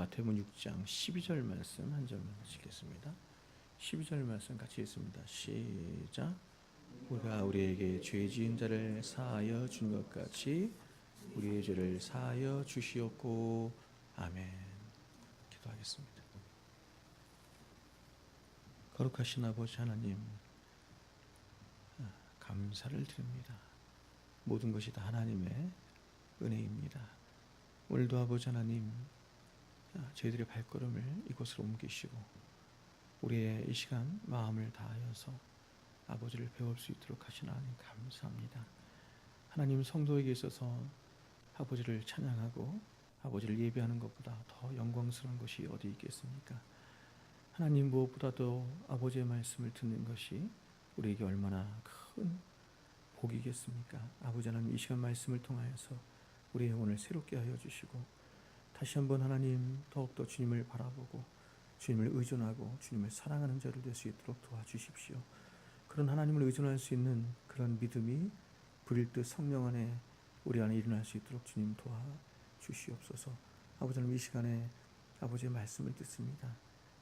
마태복음 6장 12절 말씀 한 절만 읽겠습니다. 12절 말씀 같이 읽습니다. 시작. 우리가 우리에게 죄 지은 자를 사하여 준 것 같이 우리의 죄를 사하여 주시옵고. 아멘. 기도하겠습니다. 거룩하신 아버지 하나님, 감사를 드립니다. 모든 것이 다 하나님의 은혜입니다. 오늘도 아버지 하나님, 저희들의 발걸음을 이곳으로 옮기시고 우리의 이 시간 마음을 다하여서 아버지를 배울 수 있도록 하신 하나님 감사합니다. 하나님, 성도에게 있어서 아버지를 찬양하고 아버지를 예배하는 것보다 더 영광스러운 것이 어디 있겠습니까? 하나님, 무엇보다도 아버지의 말씀을 듣는 것이 우리에게 얼마나 큰 복이겠습니까? 아버지 하나님, 이 시간 말씀을 통하여서 우리의 영혼을 새롭게 하여 주시고 다시 한번 하나님 더욱더 주님을 바라보고 주님을 의존하고 주님을 사랑하는 자를 될 수 있도록 도와주십시오. 그런 하나님을 의존할 수 있는 그런 믿음이 불일 듯 성령 안에 우리 안에 일어날 수 있도록 주님 도와주시옵소서. 아버지 하나님, 이 시간에 아버지의 말씀을 듣습니다.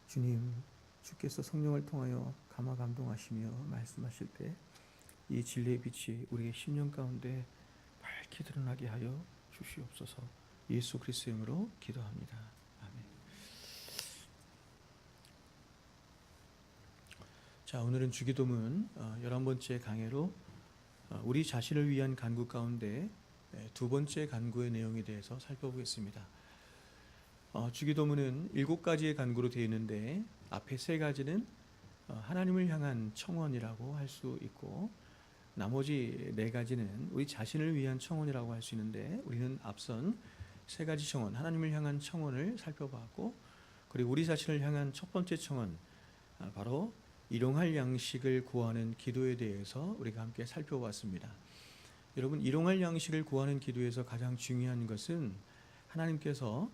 주님, 주께서 성령을 통하여 감화 감동하시며 말씀하실 때 이 진리의 빛이 우리의 심령 가운데 밝게 드러나게 하여 주시옵소서. 예수 그리스도의 이름으로 기도합니다. 아멘. 자, 오늘은 주기도문 11번째 강해로 우리 자신을 위한 간구 가운데 두 번째 간구의 내용에 대해서 살펴보겠습니다. 주기도문은 7가지의 간구로 되어 있는데 앞에 3가지는 하나님을 향한 청원이라고 할 수 있고 나머지 4가지는 우리 자신을 위한 청원이라고 할 수 있는데 우리는 앞선 3가지 청원, 하나님을 향한 청원을 살펴봤고, 그리고 우리 자신을 향한 첫 번째 청원, 바로 일용할 양식을 구하는 기도에 대해서 우리가 함께 살펴봤습니다. 여러분, 일용할 양식을 구하는 기도에서 가장 중요한 것은 하나님께서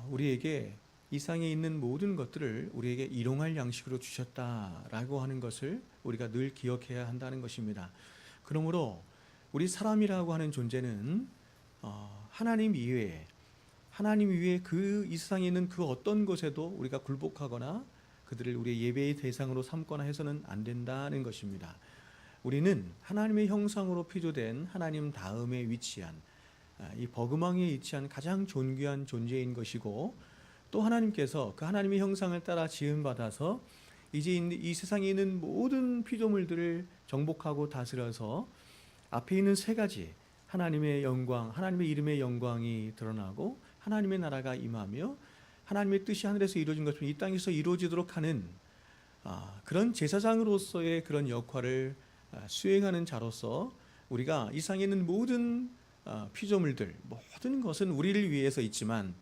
우리에게 이 땅에 있는 모든 것들을 우리에게 일용할 양식으로 주셨다라고 하는 것을 우리가 늘 기억해야 한다는 것입니다. 그러므로 우리 사람이라고 하는 존재는 하나님 이외에 그 이 세상에 있는 그 어떤 것에도 우리가 굴복하거나 그들을 우리의 예배의 대상으로 삼거나 해서는 안 된다는 것입니다. 우리는 하나님의 형상으로 피조된 하나님 다음에 위치한 이 버그망에 위치한 가장 존귀한 존재인 것이고, 또 하나님께서 그 하나님의 형상을 따라 지음받아서 이제 이 세상에 있는 모든 피조물들을 정복하고 다스려서 앞에 있는 3가지 하나님의 영광, 하나님의 이름의 영광이 드러나고 하나님의 나라가 임하며 하나님의 뜻이 하늘에서 이루어진 것처럼 이 땅에서 이루어지도록 하는 그런 제사장으로서의 그런 역할을 수행하는 자로서 우리가 이 세상에 있는 모든 피조물들, 모든 것은 우리를 위해서 있지만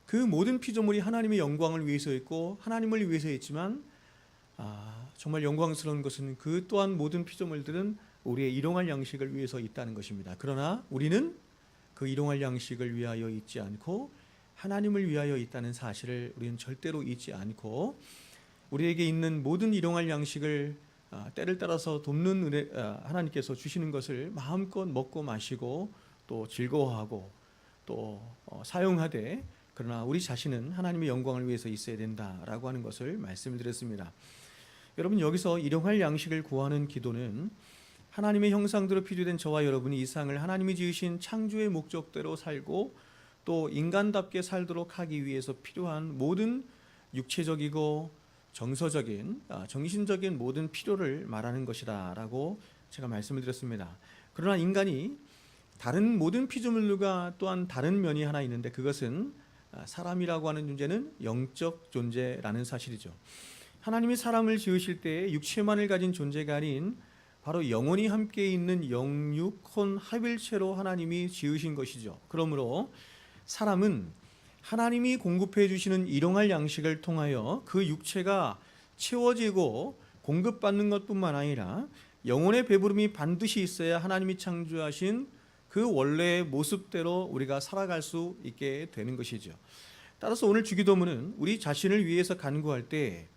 그 모든 피조물이 하나님의 영광을 위해서 있고 하나님을 위해서 있지만 정말 영광스러운 것은 그 또한 모든 피조물들은 우리의 일용할 양식을 위해서 있다는 것입니다. 그러나 우리는 그 일용할 양식을 위하여 있지 않고 하나님을 위하여 있다는 사실을 우리는 절대로 잊지 않고 우리에게 있는 모든 일용할 양식을 때를 따라서 돕는 은혜, 하나님께서 주시는 것을 마음껏 먹고 마시고 또 즐거워하고 또 사용하되, 그러나 우리 자신은 하나님의 영광을 위해서 있어야 된다라고 하는 것을 말씀을 드렸습니다. 여러분, 여기서 일용할 양식을 구하는 기도는 하나님의 형상대로 피조된 저와 여러분이 이 세상을 하나님이 지으신 창조의 목적대로 살고 또 인간답게 살도록 하기 위해서 필요한 모든 육체적이고 정서적인, 정신적인 모든 필요를 말하는 것이다라고 제가 말씀을 드렸습니다. 그러나 인간이 다른 모든 피조물과 또한 다른 면이 하나 있는데 그것은 사람이라고 하는 존재는 영적 존재라는 사실이죠. 하나님이 사람을 지으실 때 육체만을 가진 존재가 아닌 바로 영혼이 함께 있는 영육혼 합일체로 하나님이 지으신 것이죠. 그러므로 사람은 하나님이 공급해 주시는 일용할 양식을 통하여 그 육체가 채워지고 공급받는 것뿐만 아니라 영혼의 배부름이 반드시 있어야 하나님이 창조하신 그 원래의 모습대로 우리가 살아갈 수 있게 되는 것이죠. 따라서 오늘 주기도문은 우리 자신을 위해서 간구할 때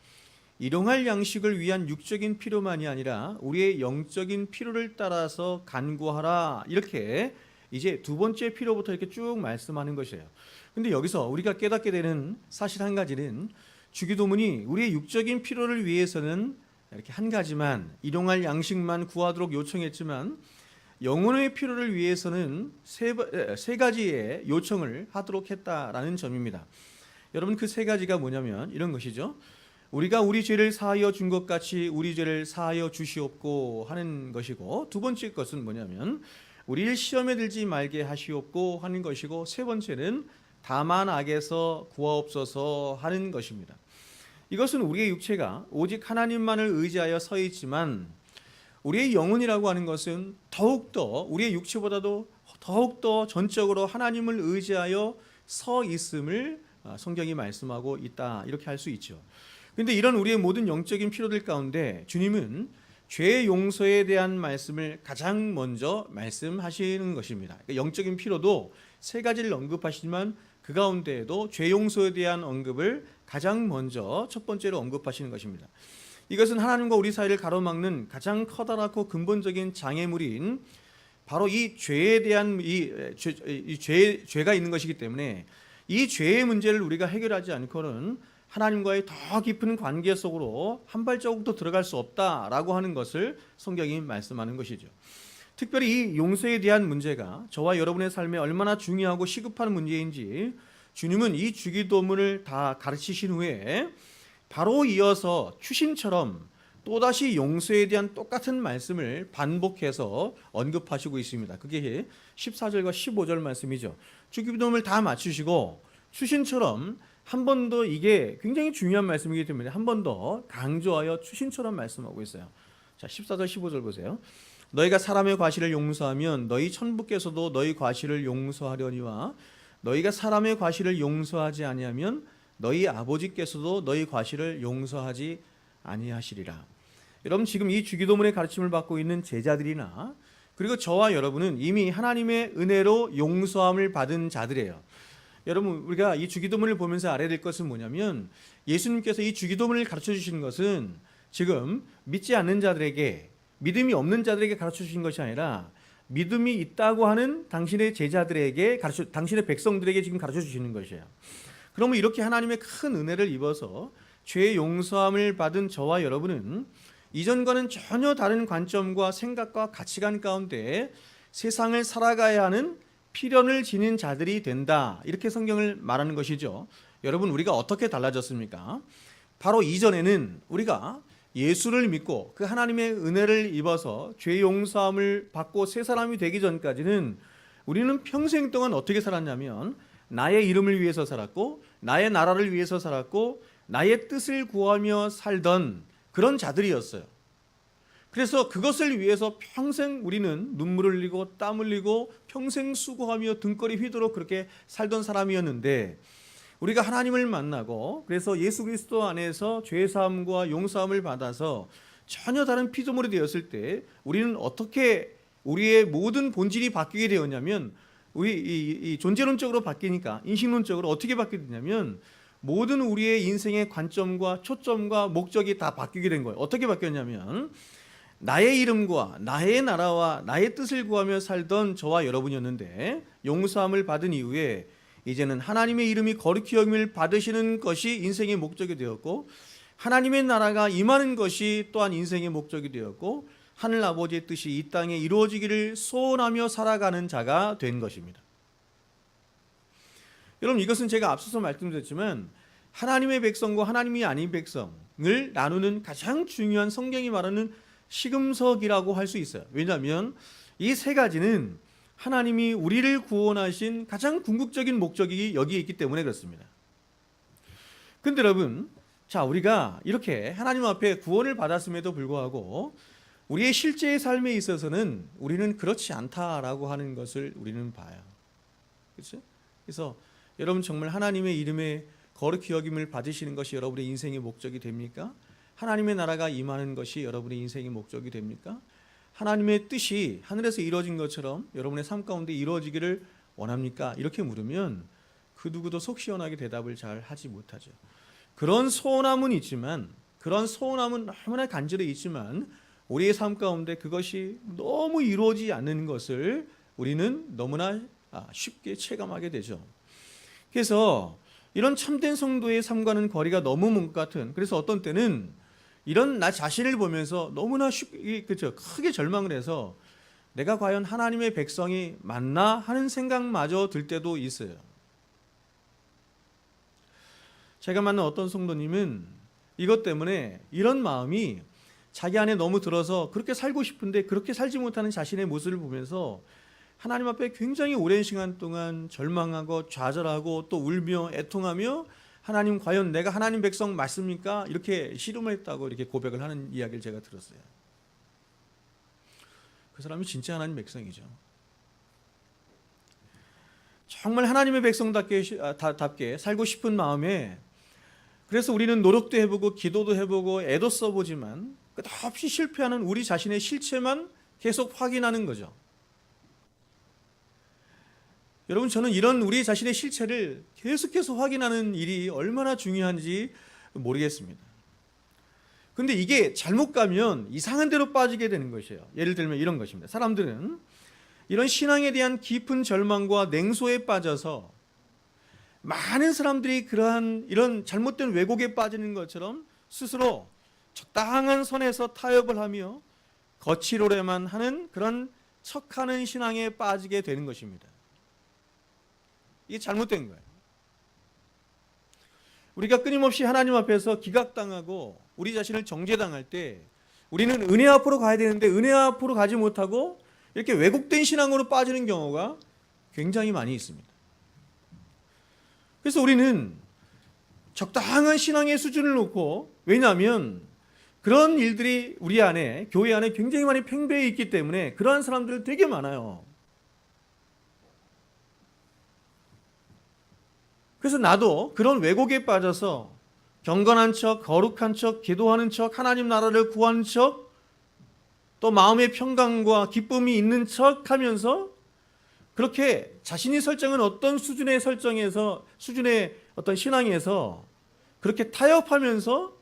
일용할 양식을 위한 육적인 필요만이 아니라 우리의 영적인 필요를 따라서 간구하라, 이렇게 이제 두 번째 필요부터 이렇게 쭉 말씀하는 것이에요. 근데 여기서 우리가 깨닫게 되는 사실 한 가지는 주기도문이 우리의 육적인 필요를 위해서는 이렇게 한 가지만, 일용할 양식만 구하도록 요청했지만 영혼의 필요를 위해서는 세 가지의 요청을 하도록 했다라는 점입니다. 여러분, 그 세 가지가 뭐냐면 이런 것이죠. 우리가 우리 죄를 사하여 준 것 같이 우리 죄를 사하여 주시옵고 하는 것이고, 두 번째 것은 뭐냐면 우리를 시험에 들지 말게 하시옵고 하는 것이고, 세 번째는 다만 악에서 구하옵소서 하는 것입니다. 이것은 우리의 육체가 오직 하나님만을 의지하여 서 있지만 우리의 영혼이라고 하는 것은 더욱더 우리의 육체보다도 더욱더 전적으로 하나님을 의지하여 서 있음을 성경이 말씀하고 있다, 이렇게 할 수 있죠. 그런데 이런 우리의 모든 영적인 필요들 가운데 주님은 죄의 용서에 대한 말씀을 가장 먼저 말씀하시는 것입니다. 그러니까 영적인 필요도 세 가지를 언급하시지만 그 가운데에도 죄 용서에 대한 언급을 가장 먼저 첫 번째로 언급하시는 것입니다. 이것은 하나님과 우리 사이를 가로막는 가장 커다랗고 근본적인 장애물인 바로 이 죄에 대한 죄가 있는 것이기 때문에 이 죄의 문제를 우리가 해결하지 않고는 하나님과의 더 깊은 관계 속으로 한 발자국도 들어갈 수 없다라고 하는 것을 성경이 말씀하는 것이죠. 특별히 이 용서에 대한 문제가 저와 여러분의 삶에 얼마나 중요하고 시급한 문제인지 주님은 이 주기도문을 다 가르치신 후에 바로 이어서 추신처럼 또다시 용서에 대한 똑같은 말씀을 반복해서 언급하시고 있습니다. 그게 14절과 15절 말씀이죠. 주기도문을 다 마치시고 추신처럼 한 번 더, 이게 굉장히 중요한 말씀이기 때문에 한 번 더 강조하여 추신처럼 말씀하고 있어요. 자, 14절 15절 보세요. 너희가 사람의 과실을 용서하면 너희 천부께서도 너희 과실을 용서하려니와 너희가 사람의 과실을 용서하지 아니하면 너희 아버지께서도 너희 과실을 용서하지 아니하시리라. 여러분, 지금 이 주기도문의 가르침을 받고 있는 제자들이나 그리고 저와 여러분은 이미 하나님의 은혜로 용서함을 받은 자들이에요. 여러분, 우리가 이 주기도문을 보면서 알아야 될 것은 뭐냐면 예수님께서 이 주기도문을 가르쳐 주시는 것은 지금 믿지 않는 자들에게, 믿음이 없는 자들에게 가르쳐 주신 것이 아니라 믿음이 있다고 하는 당신의 제자들에게 당신의 백성들에게 지금 가르쳐 주시는 것이에요. 그러면 이렇게 하나님의 큰 은혜를 입어서 죄의 용서함을 받은 저와 여러분은 이전과는 전혀 다른 관점과 생각과 가치관 가운데 세상을 살아가야 하는 필연을 지닌 자들이 된다, 이렇게 성경을 말하는 것이죠. 여러분, 우리가 어떻게 달라졌습니까? 바로 이전에는 우리가 예수를 믿고 그 하나님의 은혜를 입어서 죄 용서함을 받고 새 사람이 되기 전까지는 우리는 평생 동안 어떻게 살았냐면 나의 이름을 위해서 살았고 나의 나라를 위해서 살았고 나의 뜻을 구하며 살던 그런 자들이었어요. 그래서 그것을 위해서 평생 우리는 눈물을 흘리고 땀 흘리고 평생 수고하며 등골이 휘도록 그렇게 살던 사람이었는데, 우리가 하나님을 만나고 그래서 예수 그리스도 안에서 죄사함과 용서함을 받아서 전혀 다른 피조물이 되었을 때 우리는 어떻게 우리의 모든 본질이 바뀌게 되었냐면, 우리 이 존재론적으로 바뀌니까 인식론적으로 어떻게 바뀌게 되냐면 모든 우리의 인생의 관점과 초점과 목적이 다 바뀌게 된 거예요. 어떻게 바뀌었냐면 나의 이름과 나의 나라와 나의 뜻을 구하며 살던 저와 여러분이었는데 용서함을 받은 이후에 이제는 하나님의 이름이 거룩히 여김을 받으시는 것이 인생의 목적이 되었고 하나님의 나라가 임하는 것이 또한 인생의 목적이 되었고 하늘 아버지의 뜻이 이 땅에 이루어지기를 소원하며 살아가는 자가 된 것입니다. 여러분, 이것은 제가 앞서서 말씀드렸지만 하나님의 백성과 하나님이 아닌 백성을 나누는 가장 중요한 성경이 말하는 시금석이라고 할 수 있어요. 왜냐하면 이 세 가지는 하나님이 우리를 구원하신 가장 궁극적인 목적이 여기에 있기 때문에 그렇습니다. 근데 여러분, 자, 우리가 이렇게 하나님 앞에 구원을 받았음에도 불구하고 우리의 실제의 삶에 있어서는 우리는 그렇지 않다라고 하는 것을 우리는 봐요. 그렇죠? 그래서 여러분, 정말 하나님의 이름에 거룩히 여김을 받으시는 것이 여러분의 인생의 목적이 됩니까? 하나님의 나라가 임하는 것이 여러분의 인생의 목적이 됩니까? 하나님의 뜻이 하늘에서 이루어진 것처럼 여러분의 삶 가운데 이루어지기를 원합니까? 이렇게 물으면 그 누구도 속 시원하게 대답을 잘 하지 못하죠. 그런 소원함은 있지만, 그런 소원함은 너무나 간절히 있지만 우리의 삶 가운데 그것이 너무 이루어지지 않는 것을 우리는 너무나 쉽게 체감하게 되죠. 그래서 이런 참된 성도의 삶과는 거리가 너무 먼 것 같은, 그래서 어떤 때는 이런 나 자신을 보면서 너무나 그렇죠, 크게 절망을 해서 내가 과연 하나님의 백성이 맞나 하는 생각마저 들 때도 있어요. 제가 만난 어떤 성도님은 이것 때문에 이런 마음이 자기 안에 너무 들어서 그렇게 살고 싶은데 그렇게 살지 못하는 자신의 모습을 보면서 하나님 앞에 굉장히 오랜 시간 동안 절망하고 좌절하고 또 울며 애통하며 하나님 과연 내가 하나님 백성 맞습니까? 이렇게 씨름을 했다고 이렇게 고백을 하는 이야기를 제가 들었어요. 그 사람이 진짜 하나님 백성이죠. 정말 하나님의 백성답게 살고 싶은 마음에, 그래서 우리는 노력도 해보고 기도도 해보고 애도 써보지만 끝없이 실패하는 우리 자신의 실체만 계속 확인하는 거죠. 여러분, 저는 이런 우리 자신의 실체를 계속해서 확인하는 일이 얼마나 중요한지 모르겠습니다. 근데 이게 잘못 가면 이상한 데로 빠지게 되는 것이에요. 예를 들면 이런 것입니다. 사람들은 이런 신앙에 대한 깊은 절망과 냉소에 빠져서 많은 사람들이 그러한 이런 잘못된 왜곡에 빠지는 것처럼 스스로 적당한 선에서 타협을 하며 거칠오래만 하는 그런 척하는 신앙에 빠지게 되는 것입니다. 이게 잘못된 거예요. 우리가 끊임없이 하나님 앞에서 기각당하고 우리 자신을 정죄당할 때 우리는 은혜 앞으로 가야 되는데 은혜 앞으로 가지 못하고 이렇게 왜곡된 신앙으로 빠지는 경우가 굉장히 많이 있습니다. 그래서 우리는 적당한 신앙의 수준을 놓고, 왜냐하면 그런 일들이 우리 안에, 교회 안에 굉장히 많이 팽배해 있기 때문에 그러한 사람들 되게 많아요. 그래서 나도 그런 왜곡에 빠져서 경건한 척, 거룩한 척, 기도하는 척, 하나님 나라를 구하는 척, 또 마음의 평강과 기쁨이 있는 척 하면서 그렇게 자신이 설정한 어떤 수준의 어떤 신앙에서 그렇게 타협하면서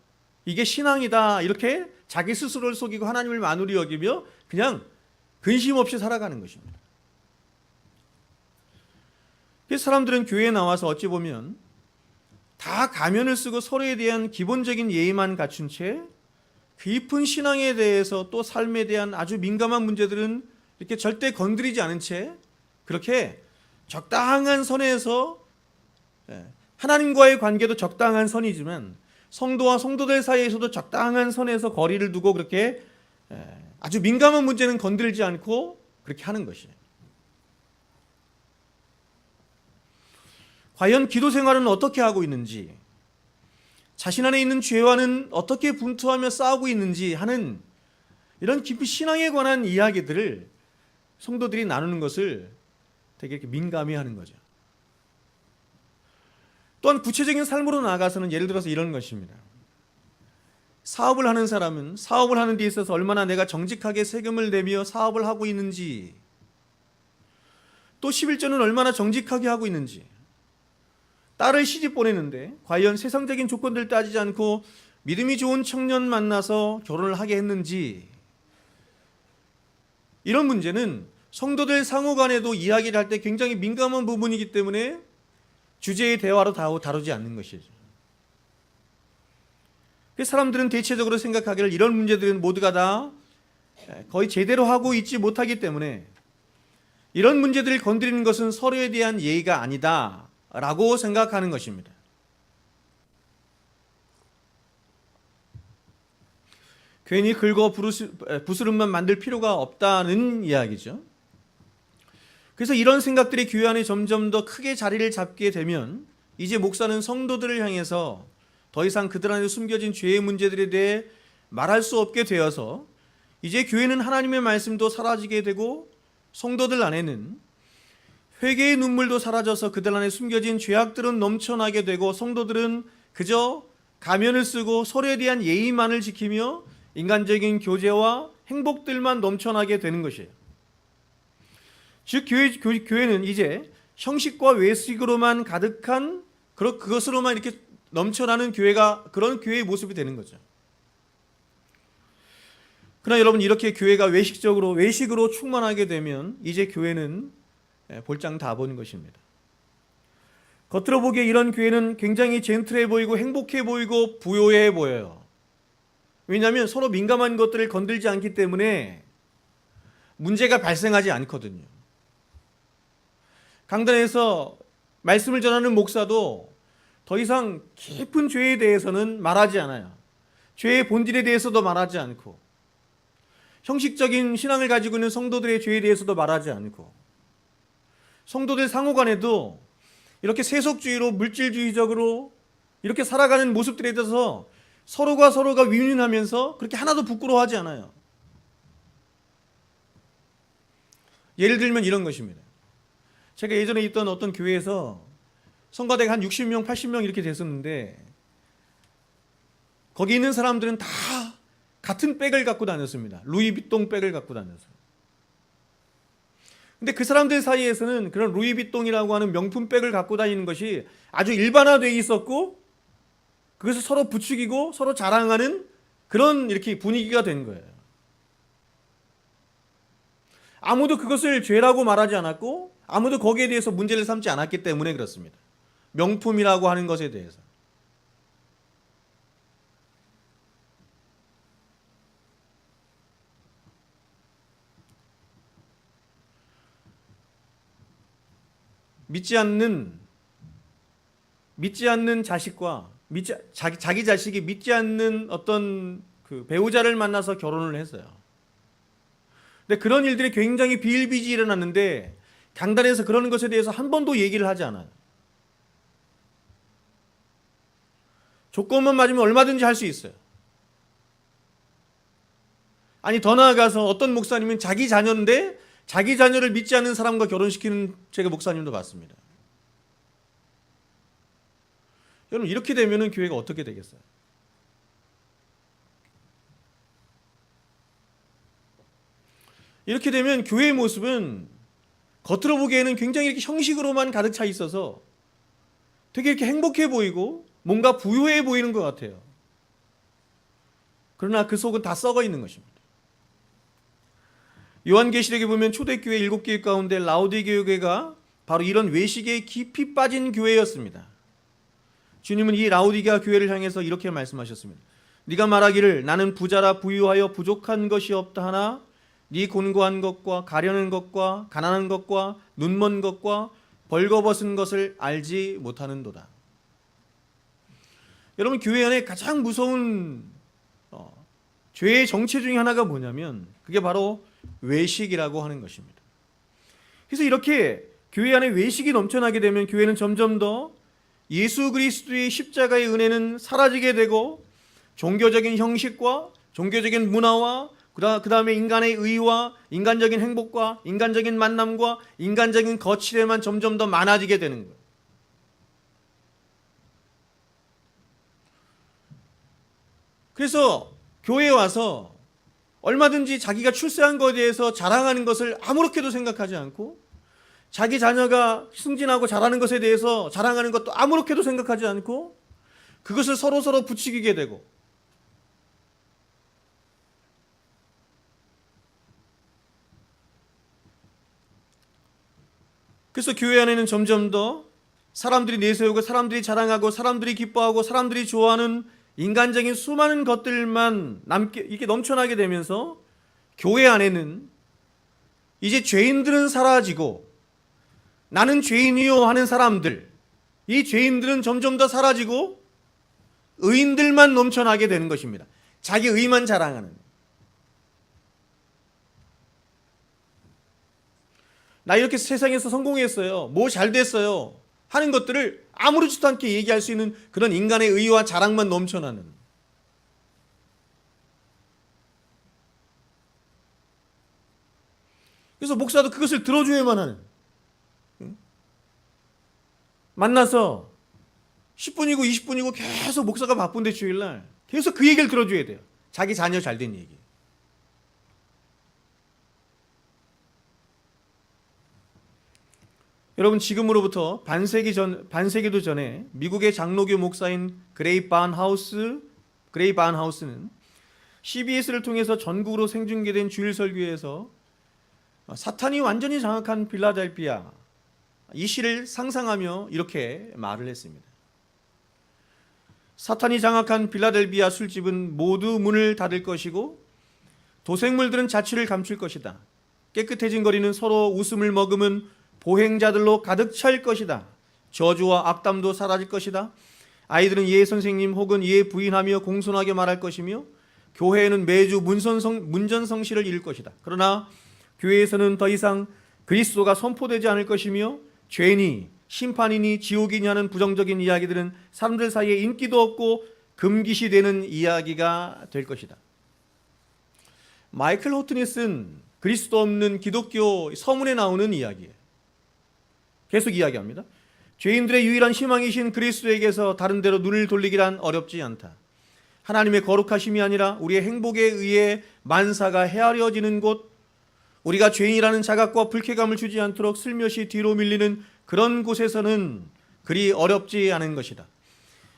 이게 신앙이다 이렇게 자기 스스로를 속이고 하나님을 만우리 여기며 그냥 근심 없이 살아가는 것입니다. 그래서 사람들은 교회에 나와서 어찌 보면 다 가면을 쓰고 서로에 대한 기본적인 예의만 갖춘 채 깊은 신앙에 대해서 또 삶에 대한 아주 민감한 문제들은 이렇게 절대 건드리지 않은 채 그렇게 적당한 선에서, 하나님과의 관계도 적당한 선이지만 성도와 성도들 사이에서도 적당한 선에서 거리를 두고 그렇게 아주 민감한 문제는 건드리지 않고 그렇게 하는 것이에요. 과연 기도 생활은 어떻게 하고 있는지, 자신 안에 있는 죄와는 어떻게 분투하며 싸우고 있는지 하는 이런 깊이 신앙에 관한 이야기들을 성도들이 나누는 것을 되게 이렇게 민감히 하는 거죠. 또한 구체적인 삶으로 나아가서는 예를 들어서 이런 것입니다. 사업을 하는 사람은 사업을 하는 데 있어서 얼마나 내가 정직하게 세금을 내며 사업을 하고 있는지, 또 11조는 얼마나 정직하게 하고 있는지, 딸을 시집 보내는데 과연 세상적인 조건들 따지지 않고 믿음이 좋은 청년 만나서 결혼을 하게 했는지, 이런 문제는 성도들 상호간에도 이야기를 할 때 굉장히 민감한 부분이기 때문에 주제의 대화로 다루지 않는 것이죠. 그래서 사람들은 대체적으로 생각하기를 이런 문제들은 모두가 다 거의 제대로 하고 있지 못하기 때문에 이런 문제들을 건드리는 것은 서로에 대한 예의가 아니다 라고 생각하는 것입니다. 괜히 긁어 부스름만 만들 필요가 없다는 이야기죠. 그래서 이런 생각들이 교회 안에 점점 더 크게 자리를 잡게 되면 이제 목사는 성도들을 향해서 더 이상 그들 안에 숨겨진 죄의 문제들에 대해 말할 수 없게 되어서 이제 교회는 하나님의 말씀도 사라지게 되고 성도들 안에는 회개의 눈물도 사라져서 그들 안에 숨겨진 죄악들은 넘쳐나게 되고 성도들은 그저 가면을 쓰고 서로에 대한 예의만을 지키며 인간적인 교제와 행복들만 넘쳐나게 되는 것이에요. 즉 교회는 이제 형식과 외식으로만 가득한 그것으로만 이렇게 넘쳐나는 그런 교회의 모습이 되는 거죠. 그러나 여러분, 이렇게 교회가 외식으로 충만하게 되면 이제 교회는 볼장 다 보는 것입니다. 겉으로 보기에 이런 교회는 굉장히 젠틀해 보이고 행복해 보이고 부요해 보여요. 왜냐하면 서로 민감한 것들을 건들지 않기 때문에 문제가 발생하지 않거든요. 강단에서 말씀을 전하는 목사도 더 이상 깊은 죄에 대해서는 말하지 않아요. 죄의 본질에 대해서도 말하지 않고, 형식적인 신앙을 가지고 있는 성도들의 죄에 대해서도 말하지 않고, 성도들 상호간에도 이렇게 세속주의로 물질주의적으로 이렇게 살아가는 모습들에 대해서 서로가 위민하면서 그렇게 하나도 부끄러워하지 않아요. 예를 들면 이런 것입니다. 제가 예전에 있던 어떤 교회에서 성가대가 한 60명, 80명 이렇게 됐었는데 거기 있는 사람들은 다 같은 백을 갖고 다녔습니다. 루이비통 백을 갖고 다녔어요. 근데 그 사람들 사이에서는 그런 루이비통이라고 하는 명품 백을 갖고 다니는 것이 아주 일반화되어 있었고, 그것을 서로 부추기고 서로 자랑하는 그런 이렇게 분위기가 된 거예요. 아무도 그것을 죄라고 말하지 않았고, 아무도 거기에 대해서 문제를 삼지 않았기 때문에 그렇습니다. 명품이라고 하는 것에 대해서. 믿지 않는 자식과 자기 자식이 믿지 않는 어떤 그 배우자를 만나서 결혼을 했어요. 근데 그런 일들이 굉장히 비일비재히 일어났는데 강단에서 그런 것에 대해서 한 번도 얘기를 하지 않아요. 조건만 맞으면 얼마든지 할 수 있어요. 아니, 더 나아가서 어떤 목사님은 자기 자녀인데 자기 자녀를 믿지 않는 사람과 결혼시키는 제가 목사님도 봤습니다. 여러분, 이렇게 되면 교회가 어떻게 되겠어요? 이렇게 되면 교회의 모습은 겉으로 보기에는 굉장히 이렇게 형식으로만 가득 차 있어서 되게 이렇게 행복해 보이고 뭔가 부유해 보이는 것 같아요. 그러나 그 속은 다 썩어 있는 것입니다. 요한계시록에 보면 초대교회 7교회 가운데 라오디게아 교회가 바로 이런 외식에 깊이 빠진 교회였습니다. 주님은 이 라오디게아 교회를 향해서 이렇게 말씀하셨습니다. 네가 말하기를 나는 부자라 부유하여 부족한 것이 없다 하나 네 곤고한 것과 가려는 것과 가난한 것과 눈먼 것과 벌거벗은 것을 알지 못하는도다. 여러분, 교회 안에 가장 무서운 죄의 정체 중에 하나가 뭐냐면 그게 바로 외식이라고 하는 것입니다. 그래서 이렇게 교회 안에 외식이 넘쳐나게 되면 교회는 점점 더 예수 그리스도의 십자가의 은혜는 사라지게 되고 종교적인 형식과 종교적인 문화와 그 다음에 인간의 의와 인간적인 행복과 인간적인 만남과 인간적인 거칠에만 점점 더 많아지게 되는 거예요. 그래서 교회에 와서 얼마든지 자기가 출세한 것에 대해서 자랑하는 것을 아무렇게도 생각하지 않고, 자기 자녀가 승진하고 잘하는 것에 대해서 자랑하는 것도 아무렇게도 생각하지 않고, 그것을 서로 부추기게 되고, 그래서 교회 안에는 점점 더 사람들이 내세우고 사람들이 자랑하고 사람들이 기뻐하고 사람들이 좋아하는 인간적인 수많은 것들만 이렇게 넘쳐나게 되면서 교회 안에는 이제 죄인들은 사라지고 나는 죄인이요 하는 사람들, 이 죄인들은 점점 더 사라지고 의인들만 넘쳐나게 되는 것입니다. 자기 의만 자랑하는. 나 이렇게 세상에서 성공했어요, 뭐 잘 됐어요 하는 것들을 아무렇지도 않게 얘기할 수 있는 그런 인간의 의와 자랑만 넘쳐나는. 그래서 목사도 그것을 들어줘야만 하는. 만나서 10분이고 20분이고 계속 목사가 바쁜데 주일날 계속 그 얘기를 들어줘야 돼요. 자기 자녀 잘된 얘기. 여러분, 지금으로부터 반세기도 전에 미국의 장로교 목사인 그레이 반하우스는 CBS를 통해서 전국으로 생중계된 주일 설교에서 사탄이 완전히 장악한 필라델피아, 이 시를 상상하며 이렇게 말을 했습니다. 사탄이 장악한 빌라델비아 술집은 모두 문을 닫을 것이고 도색물들은 자취를 감출 것이다. 깨끗해진 거리는 서로 웃음을 머금은 보행자들로 가득 찰 것이다. 저주와 악담도 사라질 것이다. 아이들은 예 선생님 혹은 예 부인하며 공손하게 말할 것이며 교회에는 매주 문전성시를 읽을 것이다. 그러나 교회에서는 더 이상 그리스도가 선포되지 않을 것이며 죄니 심판이니 지옥이니 하는 부정적인 이야기들은 사람들 사이에 인기도 없고 금기시되는 이야기가 될 것이다. 마이클 호튼이 쓴 그리스도 없는 기독교 서문에 나오는 이야기예요. 계속 이야기합니다. 죄인들의 유일한 희망이신 그리스도에게서 다른 데로 눈을 돌리기란 어렵지 않다. 하나님의 거룩하심이 아니라 우리의 행복에 의해 만사가 헤아려지는 곳, 우리가 죄인이라는 자각과 불쾌감을 주지 않도록 슬며시 뒤로 밀리는 그런 곳에서는 그리 어렵지 않은 것이다.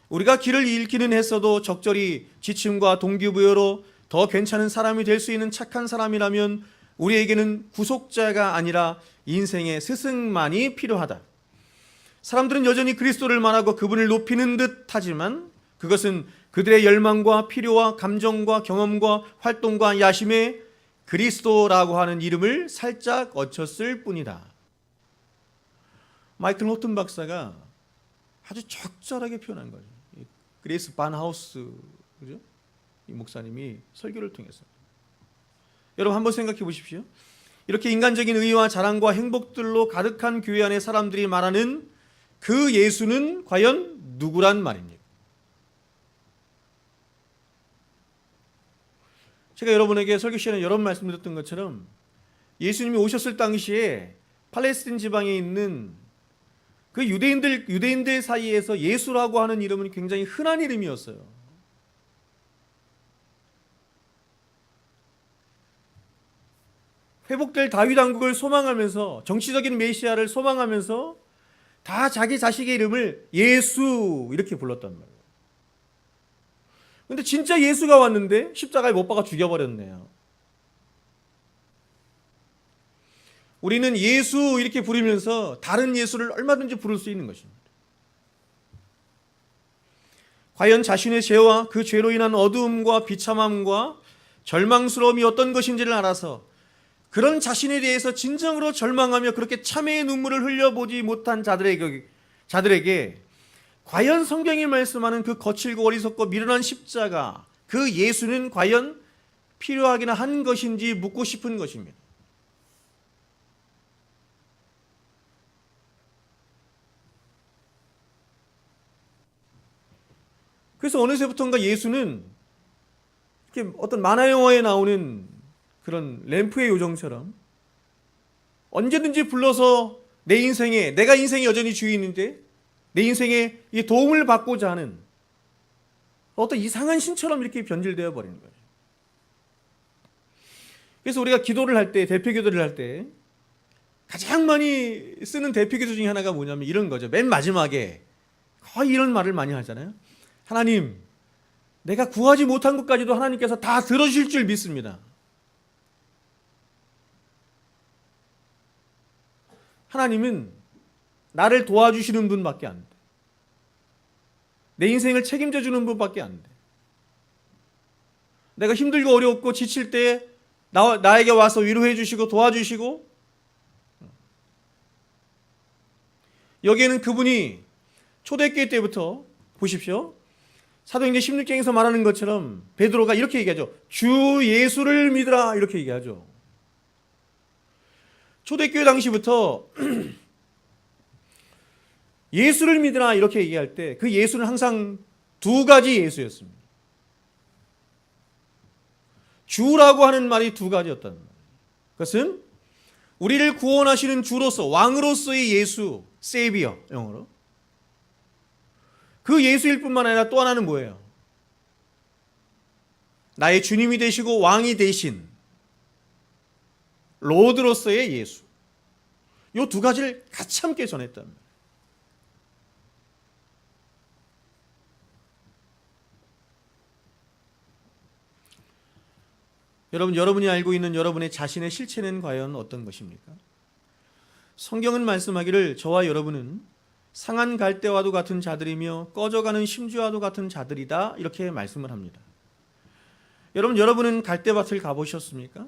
우리가 길을 잃기는 했어도 적절히 지침과 동기부여로 더 괜찮은 사람이 될 수 있는 착한 사람이라면 우리에게는 구속자가 아니라 인생의 스승만이 필요하다. 사람들은 여전히 그리스도를 말하고 그분을 높이는 듯 하지만 그것은 그들의 열망과 필요와 감정과 경험과 활동과 야심에 그리스도라고 하는 이름을 살짝 얹혔을 뿐이다. 마이클 호튼 박사가 아주 적절하게 표현한 거죠. 그레이스 반하우스, 그죠? 이 목사님이 설교를 통해서. 여러분 한번 생각해 보십시오. 이렇게 인간적인 의와 자랑과 행복들로 가득한 교회 안의 사람들이 말하는 그 예수는 과연 누구란 말입니까? 제가 여러분에게 설교 시간에 여러 번 말씀드렸던 것처럼 예수님이 오셨을 당시에 팔레스틴 지방에 있는 그 유대인들 사이에서 예수라고 하는 이름은 굉장히 흔한 이름이었어요. 회복될 다윗 왕국을 소망하면서 정치적인 메시아를 소망하면서 다 자기 자식의 이름을 예수 이렇게 불렀단 말이에요. 근데 진짜 예수가 왔는데 십자가에 못 박아 죽여버렸네요. 우리는 예수 이렇게 부르면서 다른 예수를 얼마든지 부를 수 있는 것입니다. 과연 자신의 죄와 그 죄로 인한 어두움과 비참함과 절망스러움이 어떤 것인지를 알아서 그런 자신에 대해서 진정으로 절망하며 그렇게 참회의 눈물을 흘려보지 못한 자들에게 과연 성경이 말씀하는 그 거칠고 어리석고 미련한 십자가, 그 예수는 과연 필요하기나 한 것인지 묻고 싶은 것입니다. 그래서 어느새부턴가 예수는 이렇게 어떤 만화 영화에 나오는 그런 램프의 요정처럼 언제든지 불러서 내가 인생에 여전히 주인인데 내 인생에 이 도움을 받고자 하는 어떤 이상한 신처럼 이렇게 변질되어 버리는 거예요. 그래서 우리가 기도를 할 때, 대표 기도를 할 때 가장 많이 쓰는 대표 기도 중에 하나가 뭐냐면 이런 거죠. 맨 마지막에 거의 이런 말을 많이 하잖아요. 하나님, 내가 구하지 못한 것까지도 하나님께서 다 들어주실 줄 믿습니다. 하나님은 나를 도와주시는 분밖에 안 돼. 내 인생을 책임져 주는 분밖에 안 돼. 내가 힘들고 어렵고 지칠 때 나에게 와서 위로해 주시고 도와주시고, 여기에는 그분이 초대교회 때부터 보십시오. 사도행전 16장에서 말하는 것처럼 베드로가 이렇게 얘기하죠. 주 예수를 믿으라 이렇게 얘기하죠. 초대교회 당시부터 예수를 믿으라 이렇게 얘기할 때 그 예수는 항상 두 가지 예수였습니다. 주라고 하는 말이 두 가지였단 말이에요. 그것은 우리를 구원하시는 주로서 왕으로서의 예수, 세이비어 영어로. 그 예수일 뿐만 아니라 또 하나는 뭐예요? 나의 주님이 되시고 왕이 되신 로드로서의 예수. 이 두 가지를 같이 함께 전했단 말이에요. 여러분이 알고 있는 여러분의 자신의 실체는 과연 어떤 것입니까? 성경은 말씀하기를 저와 여러분은 상한 갈대와도 같은 자들이며 꺼져가는 심지와도 같은 자들이다 이렇게 말씀을 합니다. 여러분은 갈대밭을 가보셨습니까?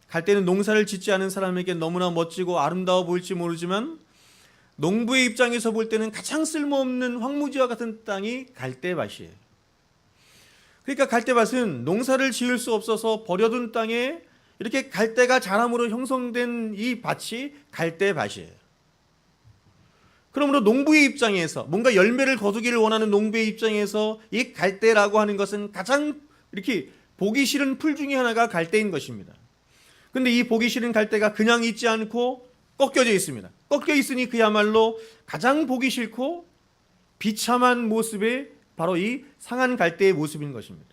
갈대는 농사를 짓지 않은 사람에게 너무나 멋지고 아름다워 보일지 모르지만 농부의 입장에서 볼 때는 가장 쓸모없는 황무지와 같은 땅이 갈대밭이에요. 그러니까 갈대밭은 농사를 지을 수 없어서 버려둔 땅에 이렇게 갈대가 자람으로 형성된 이 밭이 갈대밭이에요. 그러므로 농부의 입장에서 뭔가 열매를 거두기를 원하는 농부의 입장에서 이 갈대라고 하는 것은 가장 이렇게 보기 싫은 풀 중에 하나가 갈대인 것입니다. 그런데 이 보기 싫은 갈대가 그냥 있지 않고 꺾여져 있습니다. 꺾여 있으니 그야말로 가장 보기 싫고 비참한 모습의 바로 이 상한 갈대의 모습인 것입니다.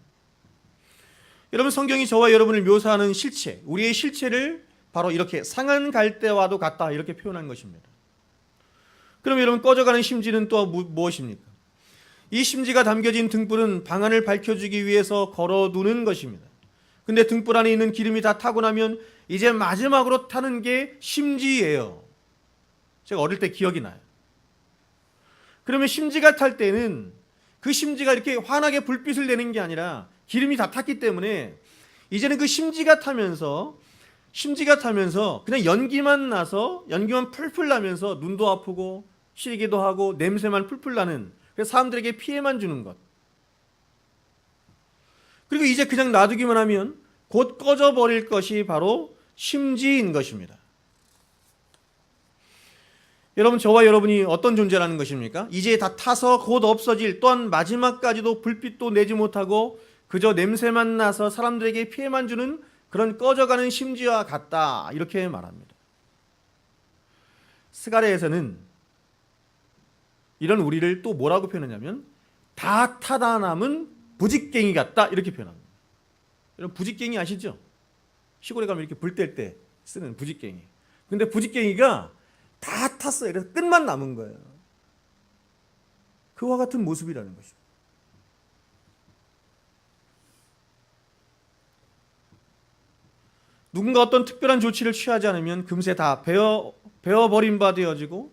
여러분, 성경이 저와 여러분을 묘사하는 실체, 우리의 실체를 바로 이렇게 상한 갈대와도 같다 이렇게 표현한 것입니다. 그럼 여러분, 꺼져가는 심지는 또 무엇입니까? 이 심지가 담겨진 등불은 방안을 밝혀주기 위해서 걸어두는 것입니다. 근데 등불 안에 있는 기름이 다 타고 나면 이제 마지막으로 타는 게 심지예요. 제가 어릴 때 기억이 나요. 그러면 심지가 탈 때는 그 심지가 이렇게 환하게 불빛을 내는 게 아니라 기름이 다 탔기 때문에 이제는 그 심지가 타면서 그냥 연기만 풀풀 나면서 눈도 아프고 시리기도 하고 냄새만 풀풀 나는, 그래서 사람들에게 피해만 주는 것. 그리고 이제 그냥 놔두기만 하면 곧 꺼져버릴 것이 바로 심지인 것입니다. 여러분, 저와 여러분이 어떤 존재라는 것입니까? 이제 다 타서 곧 없어질, 또한 마지막까지도 불빛도 내지 못하고 그저 냄새만 나서 사람들에게 피해만 주는 그런 꺼져가는 심지와 같다 이렇게 말합니다. 스가랴에서는 이런 우리를 또 뭐라고 표현하냐면 다 타다 남은 부직갱이 같다 이렇게 표현합니다. 여러분, 부직갱이 아시죠? 시골에 가면 이렇게 불 뗄 때 쓰는 부직갱이. 근데 부직갱이가 다 탔어요. 그래서 끝만 남은 거예요. 그와 같은 모습이라는 것입니다. 누군가 어떤 특별한 조치를 취하지 않으면 금세 다 베어버린 바 되어지고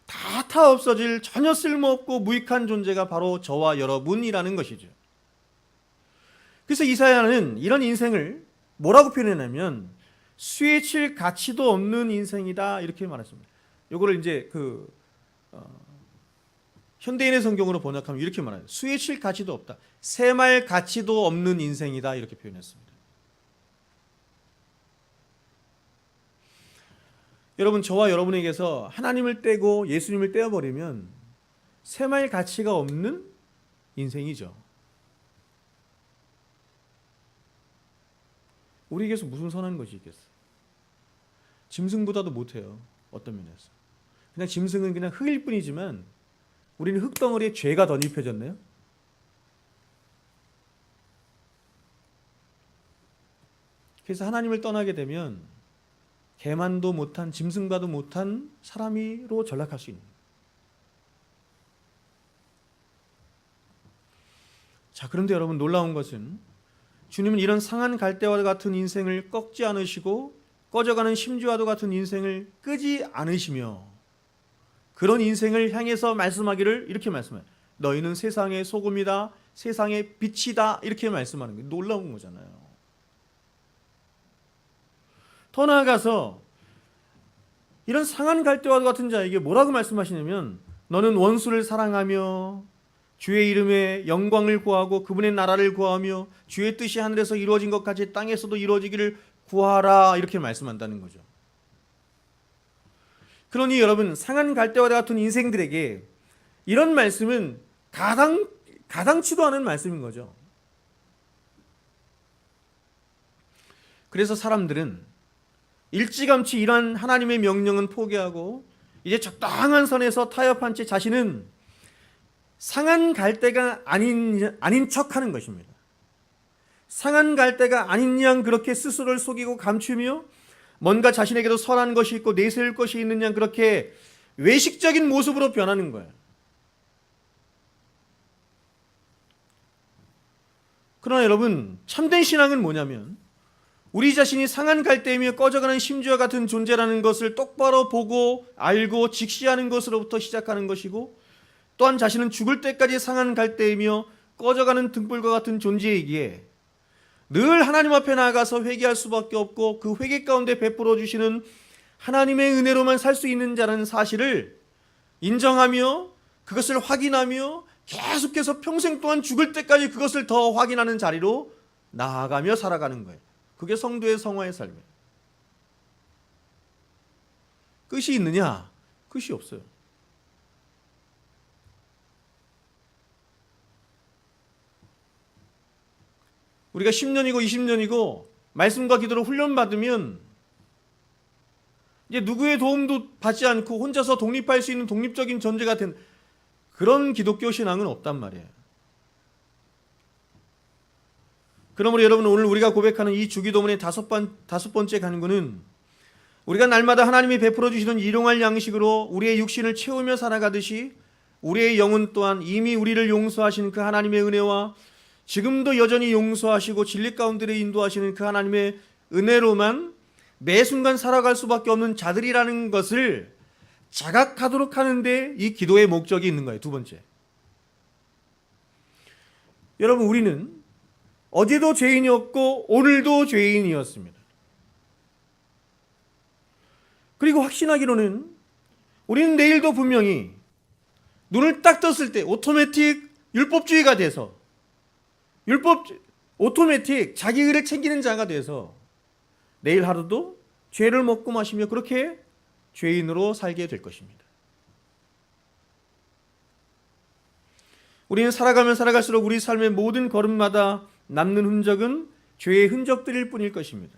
다 타 없어질 전혀 쓸모없고 무익한 존재가 바로 저와 여러분이라는 것이죠. 그래서 이사야는 이런 인생을 뭐라고 표현했냐면 수에 칠 가치도 없는 인생이다 이렇게 말했습니다. 요거를 이제 현대인의 성경으로 번역하면 이렇게 말해요. 수에 칠 가치도 없다. 셈할 가치도 없는 인생이다 이렇게 표현했습니다. 여러분, 저와 여러분에게서 하나님을 떼고 예수님을 떼어버리면 셈할 가치가 없는 인생이죠. 우리에게서 무슨 선한 것이 있겠어요? 짐승보다도 못해요. 어떤 면에서. 그냥 짐승은 그냥 흙일 뿐이지만 우리는 흙덩어리에 죄가 덧입혀졌네요. 그래서 하나님을 떠나게 되면 개만도 못한, 짐승과도 못한 사람으로 전락할 수 있는. 자, 그런데 여러분, 놀라운 것은 주님은 이런 상한 갈대와 같은 인생을 꺾지 않으시고 꺼져가는 심지와도 같은 인생을 끄지 않으시며 그런 인생을 향해서 말씀하기를 이렇게 말씀해요. 너희는 세상의 소금이다, 세상의 빛이다 이렇게 말씀하는 거예요. 놀라운 거잖아요. 더 나아가서 이런 상한 갈대와 같은 자에게 뭐라고 말씀하시냐면 너는 원수를 사랑하며 주의 이름에 영광을 구하고 그분의 나라를 구하며 주의 뜻이 하늘에서 이루어진 것 같이 땅에서도 이루어지기를 구하라 이렇게 말씀한다는 거죠. 그러니 여러분, 상한 갈대와 같은 인생들에게 이런 말씀은 가당치도 않은 말씀인 거죠. 그래서 사람들은 일찌감치 이러한 하나님의 명령은 포기하고 이제 적당한 선에서 타협한 채 자신은 상한 갈대가 아닌 척하는 것입니다. 상한 갈대가 아닌 양 그렇게 스스로를 속이고 감추며 뭔가 자신에게도 선한 것이 있고 내세울 것이 있는 양 그렇게 외식적인 모습으로 변하는 거예요. 그러나 여러분, 참된 신앙은 뭐냐면 우리 자신이 상한 갈대이며 꺼져가는 심주와 같은 존재라는 것을 똑바로 보고 알고 직시하는 것으로부터 시작하는 것이고, 또한 자신은 죽을 때까지 상한 갈대이며 꺼져가는 등불과 같은 존재이기에 늘 하나님 앞에 나아가서 회개할 수밖에 없고, 그 회개 가운데 베풀어 주시는 하나님의 은혜로만 살 수 있는 자라는 사실을 인정하며 그것을 확인하며 계속해서 평생 동안 죽을 때까지 그것을 더 확인하는 자리로 나아가며 살아가는 거예요. 그게 성도의 성화의 삶이에요. 끝이 있느냐? 끝이 없어요. 우리가 10년이고 20년이고 말씀과 기도로 훈련받으면 이제 누구의 도움도 받지 않고 혼자서 독립할 수 있는 독립적인 존재가 된 그런 기독교 신앙은 없단 말이에요. 그러므로 여러분, 오늘 우리가 고백하는 이 주기도문의 다섯 번째 간구는 우리가 날마다 하나님이 베풀어 주시는 일용할 양식으로 우리의 육신을 채우며 살아가듯이 우리의 영혼 또한 이미 우리를 용서하신 그 하나님의 은혜와 지금도 여전히 용서하시고 진리 가운데 인도하시는 그 하나님의 은혜로만 매 순간 살아갈 수밖에 없는 자들이라는 것을 자각하도록 하는데 이 기도의 목적이 있는 거예요. 두 번째, 여러분, 우리는 어제도 죄인이었고 오늘도 죄인이었습니다. 그리고 확신하기로는 우리는 내일도 분명히 눈을 딱 떴을 때 오토매틱 율법주의가 돼서 오토매틱 자기 의를 챙기는 자가 돼서 내일 하루도 죄를 먹고 마시며 그렇게 죄인으로 살게 될 것입니다. 우리는 살아가면 살아갈수록 우리 삶의 모든 걸음마다 남는 흔적은 죄의 흔적들일 뿐일 것입니다.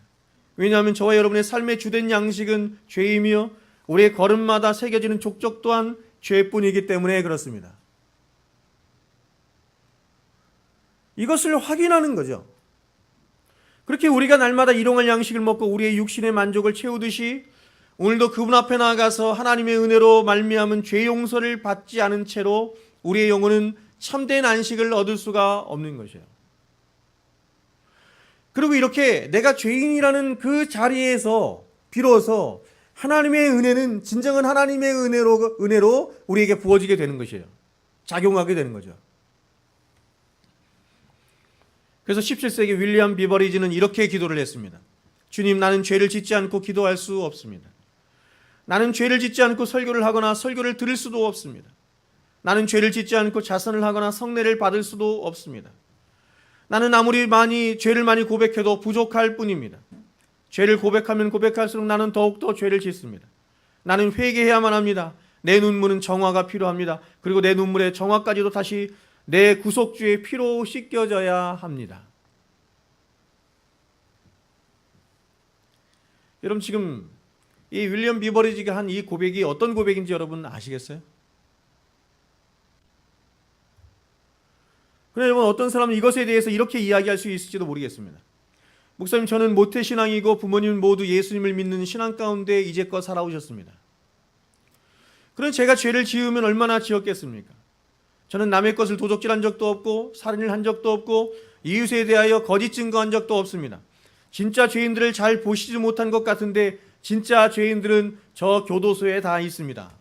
왜냐하면 저와 여러분의 삶의 주된 양식은 죄이며 우리의 걸음마다 새겨지는 족적 또한 죄뿐이기 때문에 그렇습니다. 이것을 확인하는 거죠. 그렇게 우리가 날마다 일용할 양식을 먹고 우리의 육신의 만족을 채우듯이 오늘도 그분 앞에 나아가서 하나님의 은혜로 말미암은 죄 용서를 받지 않은 채로 우리의 영혼은 참된 안식을 얻을 수가 없는 것이에요. 그리고 이렇게 내가 죄인이라는 그 자리에서 비로소 하나님의 은혜는 진정한 하나님의 은혜로 우리에게 부어지게 되는 것이에요. 작용하게 되는 거죠. 그래서 17세기 윌리엄 비버리지는 이렇게 기도를 했습니다. 주님, 나는 죄를 짓지 않고 기도할 수 없습니다. 나는 죄를 짓지 않고 설교를 하거나 설교를 들을 수도 없습니다. 나는 죄를 짓지 않고 자선을 하거나 성례를 받을 수도 없습니다. 나는 아무리 죄를 많이 고백해도 부족할 뿐입니다. 죄를 고백하면 고백할수록 나는 더욱더 죄를 짓습니다. 나는 회개해야만 합니다. 내 눈물은 정화가 필요합니다. 그리고 내 눈물의 정화까지도 다시 내 구속주의 피로 씻겨져야 합니다. 여러분, 지금 이 윌리엄 비버리지가 한 이 고백이 어떤 고백인지 여러분 아시겠어요? 그런데 여러분, 어떤 사람은 이것에 대해서 이렇게 이야기할 수 있을지도 모르겠습니다. 목사님, 저는 모태신앙이고 부모님 모두 예수님을 믿는 신앙 가운데 이제껏 살아오셨습니다. 그럼 제가 죄를 지으면 얼마나 지었겠습니까? 저는 남의 것을 도적질한 적도 없고 살인을 한 적도 없고 이웃에 대하여 거짓 증거한 적도 없습니다. 진짜 죄인들을 잘 보시지 못한 것 같은데 진짜 죄인들은 저 교도소에 다 있습니다.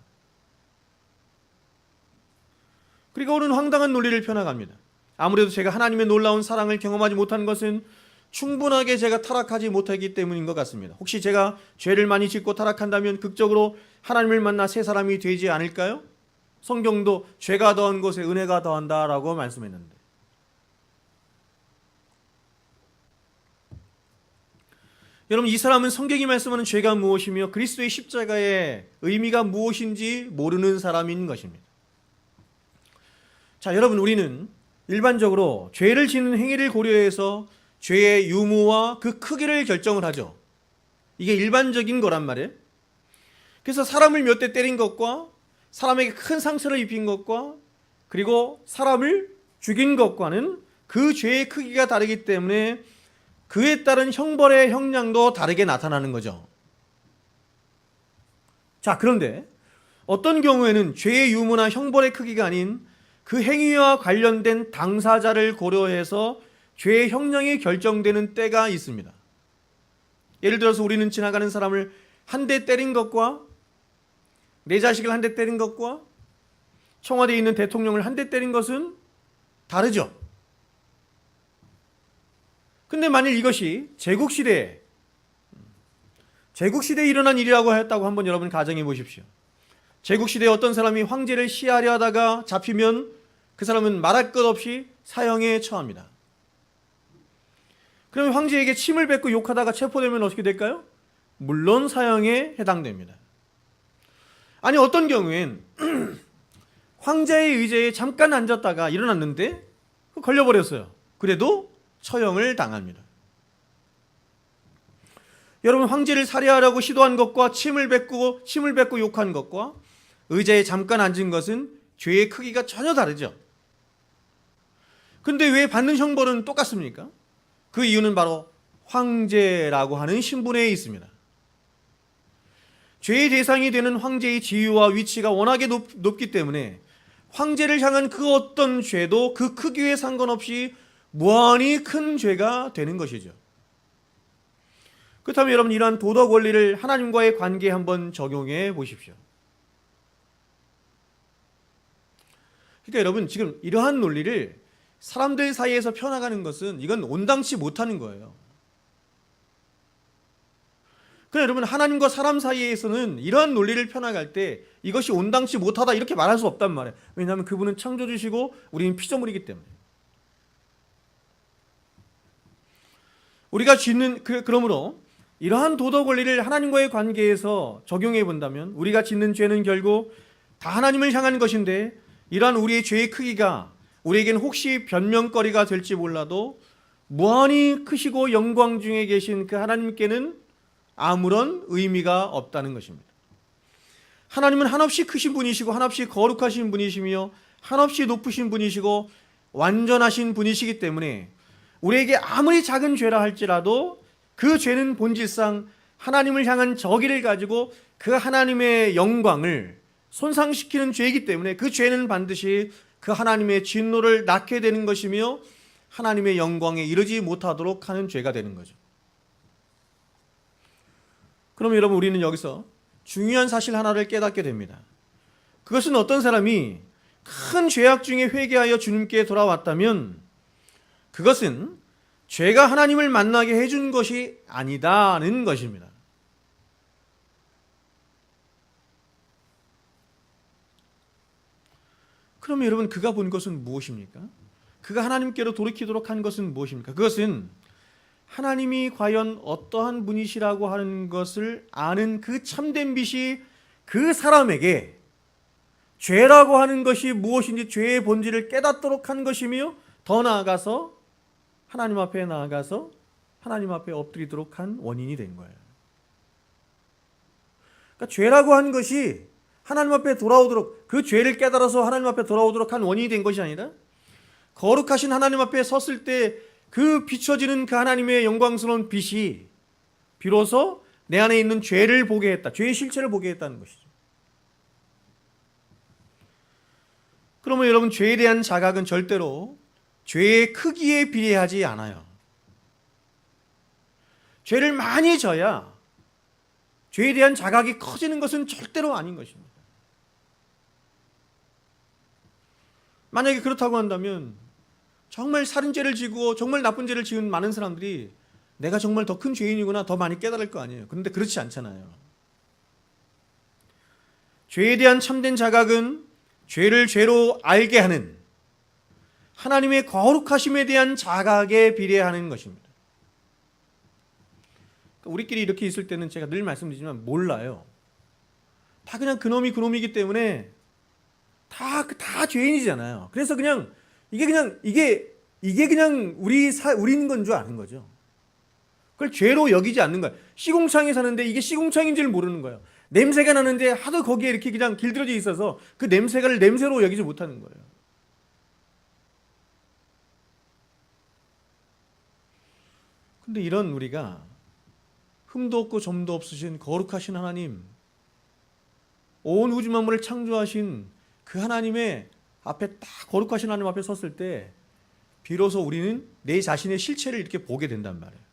그리고 오는 황당한 논리를 펴나갑니다. 아무래도 제가 하나님의 놀라운 사랑을 경험하지 못한 것은 충분하게 제가 타락하지 못하기 때문인 것 같습니다. 혹시 제가 죄를 많이 짓고 타락한다면 극적으로 하나님을 만나 새 사람이 되지 않을까요? 성경도 죄가 더한 곳에 은혜가 더한다라고 말씀했는데, 여러분, 이 사람은 성경이 말씀하는 죄가 무엇이며 그리스도의 십자가의 의미가 무엇인지 모르는 사람인 것입니다. 자, 여러분, 우리는 일반적으로 죄를 짓는 행위를 고려해서 죄의 유무와 그 크기를 결정을 하죠. 이게 일반적인 거란 말이에요. 그래서 사람을 몇 대 때린 것과 사람에게 큰 상처를 입힌 것과 그리고 사람을 죽인 것과는 그 죄의 크기가 다르기 때문에 그에 따른 형벌의 형량도 다르게 나타나는 거죠. 자, 그런데 어떤 경우에는 죄의 유무나 형벌의 크기가 아닌 그 행위와 관련된 당사자를 고려해서 죄의 형량이 결정되는 때가 있습니다. 예를 들어서 우리는 지나가는 사람을 한 대 때린 것과 내 자식을 한 대 때린 것과 청와대에 있는 대통령을 한 대 때린 것은 다르죠. 근데 만일 이것이 제국시대에 일어난 일이라고 했다고 한번 여러분 가정해 보십시오. 제국시대에 어떤 사람이 황제를 시하려 하다가 잡히면 그 사람은 말할 것 없이 사형에 처합니다. 그러면 황제에게 침을 뱉고 욕하다가 체포되면 어떻게 될까요? 물론 사형에 해당됩니다. 아니 어떤 경우엔 황제의 의자에 잠깐 앉았다가 일어났는데 걸려버렸어요. 그래도 처형을 당합니다. 여러분 황제를 살해하려고 시도한 것과 침을 뱉고 욕한 것과 의자에 잠깐 앉은 것은 죄의 크기가 전혀 다르죠. 근데 왜 받는 형벌은 똑같습니까? 그 이유는 바로 황제라고 하는 신분에 있습니다. 죄의 대상이 되는 황제의 지위와 위치가 워낙에 높기 때문에 황제를 향한 그 어떤 죄도 그 크기에 상관없이 무한히 큰 죄가 되는 것이죠. 그렇다면 여러분 이러한 도덕 원리를 하나님과의 관계에 한번 적용해 보십시오. 그러니까 여러분 지금 이러한 논리를 사람들 사이에서 펴나가는 것은 이건 온당치 못하는 거예요. 그러나 여러분 하나님과 사람 사이에서는 이러한 논리를 펴나갈 때 이것이 온당치 못하다 이렇게 말할 수 없단 말이에요. 왜냐하면 그분은 창조주시고 우리는 피조물이기 때문에. 우리가 짓는 그러므로 이러한 도덕 원리를 하나님과의 관계에서 적용해 본다면 우리가 짓는 죄는 결국 다 하나님을 향한 것인데 이러한 우리의 죄의 크기가 우리에겐 혹시 변명거리가 될지 몰라도 무한히 크시고 영광 중에 계신 그 하나님께는 아무런 의미가 없다는 것입니다. 하나님은 한없이 크신 분이시고 한없이 거룩하신 분이시며 한없이 높으신 분이시고 완전하신 분이시기 때문에 우리에게 아무리 작은 죄라 할지라도 그 죄는 본질상 하나님을 향한 저기를 가지고 그 하나님의 영광을 손상시키는 죄이기 때문에 그 죄는 반드시 그 하나님의 진노를 낳게 되는 것이며 하나님의 영광에 이르지 못하도록 하는 죄가 되는 거죠. 그럼 여러분 우리는 여기서 중요한 사실 하나를 깨닫게 됩니다. 그것은 어떤 사람이 큰 죄악 중에 회개하여 주님께 돌아왔다면 그것은 죄가 하나님을 만나게 해준 것이 아니다는 것입니다. 그러면 여러분 그가 본 것은 무엇입니까? 그가 하나님께로 돌이키도록 한 것은 무엇입니까? 그것은 하나님이 과연 어떠한 분이시라고 하는 것을 아는 그 참된 빛이 그 사람에게 죄라고 하는 것이 무엇인지 죄의 본질을 깨닫도록 한 것이며 더 나아가서 하나님 앞에 나아가서 하나님 앞에 엎드리도록 한 원인이 된 거예요. 그러니까 죄라고 한 것이 하나님 앞에 돌아오도록 그 죄를 깨달아서 하나님 앞에 돌아오도록 한 원인이 된 것이 아니라 거룩하신 하나님 앞에 섰을 때 그 비춰지는 그 하나님의 영광스러운 빛이 비로소 내 안에 있는 죄를 보게 했다. 죄의 실체를 보게 했다는 것이죠. 그러면 여러분 죄에 대한 자각은 절대로 죄의 크기에 비례하지 않아요. 죄를 많이 져야 죄에 대한 자각이 커지는 것은 절대로 아닌 것입니다. 만약에 그렇다고 한다면 정말 살인죄를 지고 정말 나쁜 죄를 지은 많은 사람들이 내가 정말 더 큰 죄인이구나 더 많이 깨달을 거 아니에요. 그런데 그렇지 않잖아요. 죄에 대한 참된 자각은 죄를 죄로 알게 하는 하나님의 거룩하심에 대한 자각에 비례하는 것입니다. 우리끼리 이렇게 있을 때는 제가 늘 말씀드리지만 몰라요. 다 그냥 그놈이 그놈이기 때문에 다 죄인이잖아요. 그래서 그냥 이게 그냥 우리인 건 줄 아는 거죠. 그걸 죄로 여기지 않는 거예요. 시궁창에 사는데 이게 시궁창인 줄 모르는 거예요. 냄새가 나는데 하도 거기에 이렇게 그냥 길들여져 있어서 그 냄새를 냄새로 여기지 못하는 거예요. 근데 이런 우리가 흠도 없고 점도 없으신 거룩하신 하나님, 온 우주 만물을 창조하신 그 하나님의 앞에 딱 거룩하신 하나님 앞에 섰을 때 비로소 우리는 내 자신의 실체를 이렇게 보게 된단 말이에요.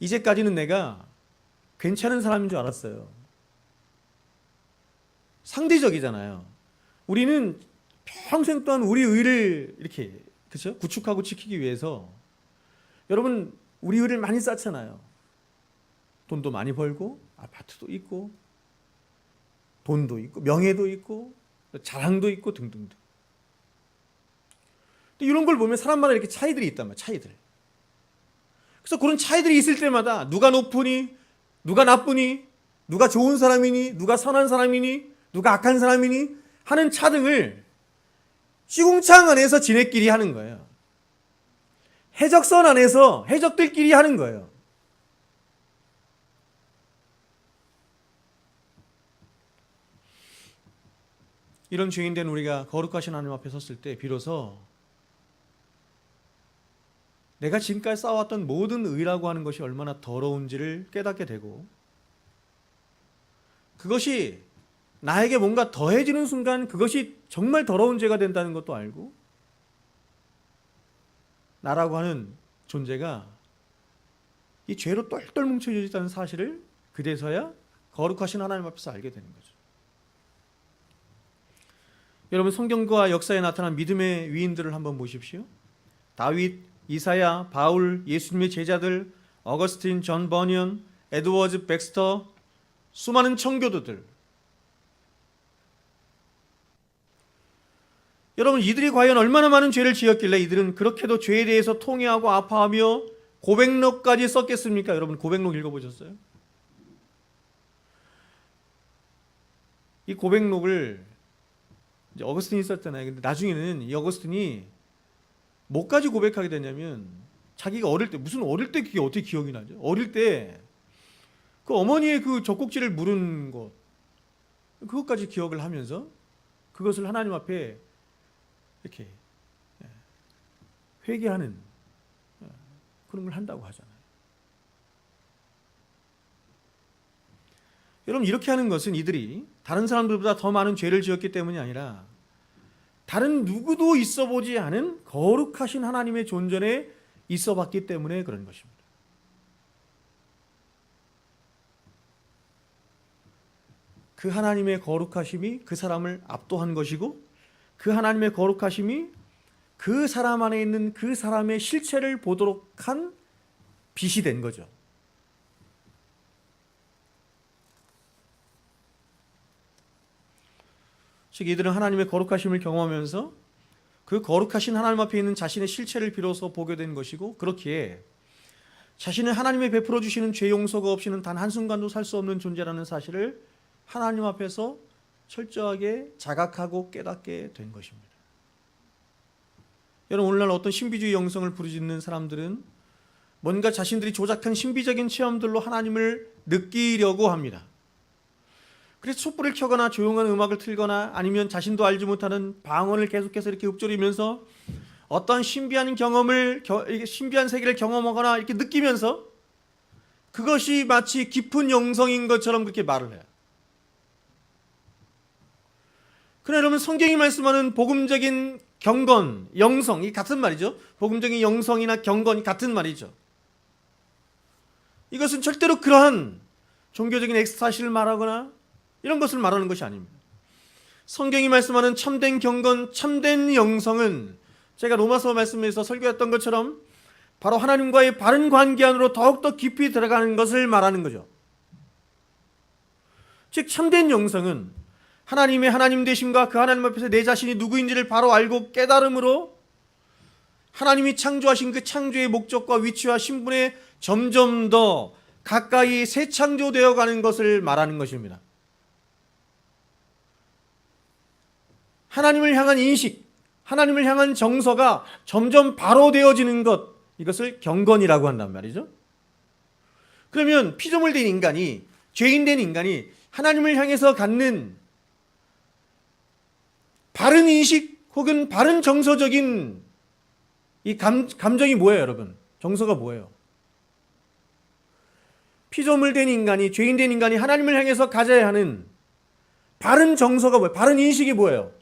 이제까지는 내가 괜찮은 사람인 줄 알았어요. 상대적이잖아요. 우리는 평생 동안 우리 의를 이렇게 그렇죠? 구축하고 지키기 위해서 여러분 우리 의를 많이 쌓잖아요. 돈도 많이 벌고 아파트도 있고 돈도 있고 명예도 있고 자랑도 있고 등등등. 이런 걸 보면 사람마다 이렇게 차이들이 있단 말이에요. 차이들. 그래서 그런 차이들이 있을 때마다 누가 높으니 누가 나쁘니 누가 좋은 사람이니 누가 선한 사람이니 누가 악한 사람이니 하는 차등을 시궁창 안에서 지네끼리 하는 거예요. 해적선 안에서 해적들끼리 하는 거예요. 이런 죄인된 우리가 거룩하신 하나님 앞에 섰을 때 비로소 내가 지금까지 쌓아왔던 모든 의라고 하는 것이 얼마나 더러운지를 깨닫게 되고 그것이 나에게 뭔가 더해지는 순간 그것이 정말 더러운 죄가 된다는 것도 알고 나라고 하는 존재가 이 죄로 똘똘 뭉쳐져 있다는 사실을 그제서야 거룩하신 하나님 앞에서 알게 되는 거죠. 여러분 성경과 역사에 나타난 믿음의 위인들을 한번 보십시오. 다윗, 이사야, 바울, 예수님의 제자들, 어거스틴, 존 버니언, 에드워즈 백스터, 수많은 청교도들. 여러분 이들이 과연 얼마나 많은 죄를 지었길래 이들은 그렇게도 죄에 대해서 통회하고 아파하며 고백록까지 썼겠습니까? 여러분 고백록 읽어보셨어요? 이 고백록을 이제 어거스틴이 썼잖아요. 근데 나중에는 이 어거스틴이 뭐까지 고백하게 되냐면 자기가 어릴 때 무슨 어릴 때 그게 어떻게 기억이 나죠? 어릴 때 그 어머니의 그 젖꼭지를 물은 것 그것까지 기억을 하면서 그것을 하나님 앞에 이렇게 회개하는 그런 걸 한다고 하잖아요. 여러분 이렇게 하는 것은 이들이 다른 사람들보다 더 많은 죄를 지었기 때문이 아니라 다른 누구도 있어 보지 않은 거룩하신 하나님의 존전에 있어 봤기 때문에 그런 것입니다. 그 하나님의 거룩하심이 그 사람을 압도한 것이고 그 하나님의 거룩하심이 그 사람 안에 있는 그 사람의 실체를 보도록 한 빛이 된 거죠. 즉 이들은 하나님의 거룩하심을 경험하면서 그 거룩하신 하나님 앞에 있는 자신의 실체를 비로소 보게 된 것이고 그렇기에 자신을 하나님이 베풀어 주시는 죄 용서가 없이는 단 한순간도 살 수 없는 존재라는 사실을 하나님 앞에서 철저하게 자각하고 깨닫게 된 것입니다. 여러분 오늘날 어떤 신비주의 영성을 부르짖는 사람들은 뭔가 자신들이 조작한 신비적인 체험들로 하나님을 느끼려고 합니다. 그래서 촛불을 켜거나 조용한 음악을 틀거나 아니면 자신도 알지 못하는 방언을 계속해서 이렇게 읊조리면서 어떤 신비한 경험을 신비한 세계를 경험하거나 이렇게 느끼면서 그것이 마치 깊은 영성인 것처럼 그렇게 말을 해요. 그러나 여러분 성경이 말씀하는 복음적인 경건, 영성이 같은 말이죠. 복음적인 영성이나 경건이 같은 말이죠. 이것은 절대로 그러한 종교적인 엑스타시를 말하거나 이런 것을 말하는 것이 아닙니다. 성경이 말씀하는 참된 경건, 참된 영성은 제가 로마서 말씀에서 설교했던 것처럼 바로 하나님과의 바른 관계 안으로 더욱더 깊이 들어가는 것을 말하는 거죠. 즉 참된 영성은 하나님의 하나님 되심과 그 하나님 앞에서 내 자신이 누구인지를 바로 알고 깨달음으로 하나님이 창조하신 그 창조의 목적과 위치와 신분에 점점 더 가까이 새 창조되어 가는 것을 말하는 것입니다. 하나님을 향한 인식, 하나님을 향한 정서가 점점 바로 되어지는 것, 이것을 경건이라고 한단 말이죠. 그러면 피조물 된 인간이, 죄인 된 인간이 하나님을 향해서 갖는 바른 인식 혹은 바른 정서적인 이 감정이 뭐예요, 여러분? 정서가 뭐예요? 피조물 된 인간이, 죄인 된 인간이 하나님을 향해서 가져야 하는 바른 정서가 뭐예요? 바른 인식이 뭐예요?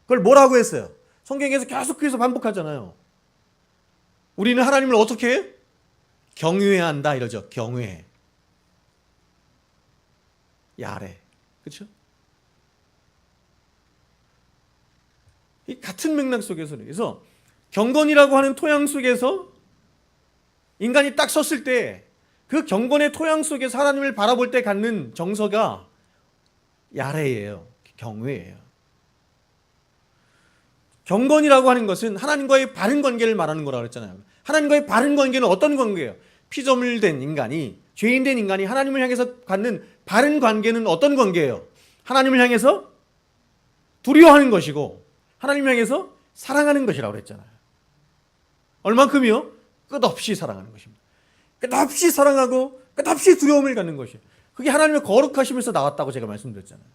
그걸 뭐라고 했어요? 성경에서 계속해서 반복하잖아요. 우리는 하나님을 어떻게 해? 경외한다 이러죠. 경외. 야래. 그렇죠? 이 같은 맥락 속에서는, 그래서 경건이라고 하는 토양 속에서 인간이 딱 섰을 때 그 경건의 토양 속에서 하나님을 바라볼 때 갖는 정서가 야래예요. 경외예요. 경건이라고 하는 것은 하나님과의 바른 관계를 말하는 거라고 그랬잖아요. 하나님과의 바른 관계는 어떤 관계예요? 피조물된 인간이, 죄인된 인간이 하나님을 향해서 갖는 바른 관계는 어떤 관계예요? 하나님을 향해서 두려워하는 것이고 하나님을 향해서 사랑하는 것이라고 그랬잖아요. 얼만큼이요? 끝없이 사랑하는 것입니다. 끝없이 사랑하고 끝없이 두려움을 갖는 것이에요. 그게 하나님의 거룩하심에서 나왔다고 제가 말씀드렸잖아요.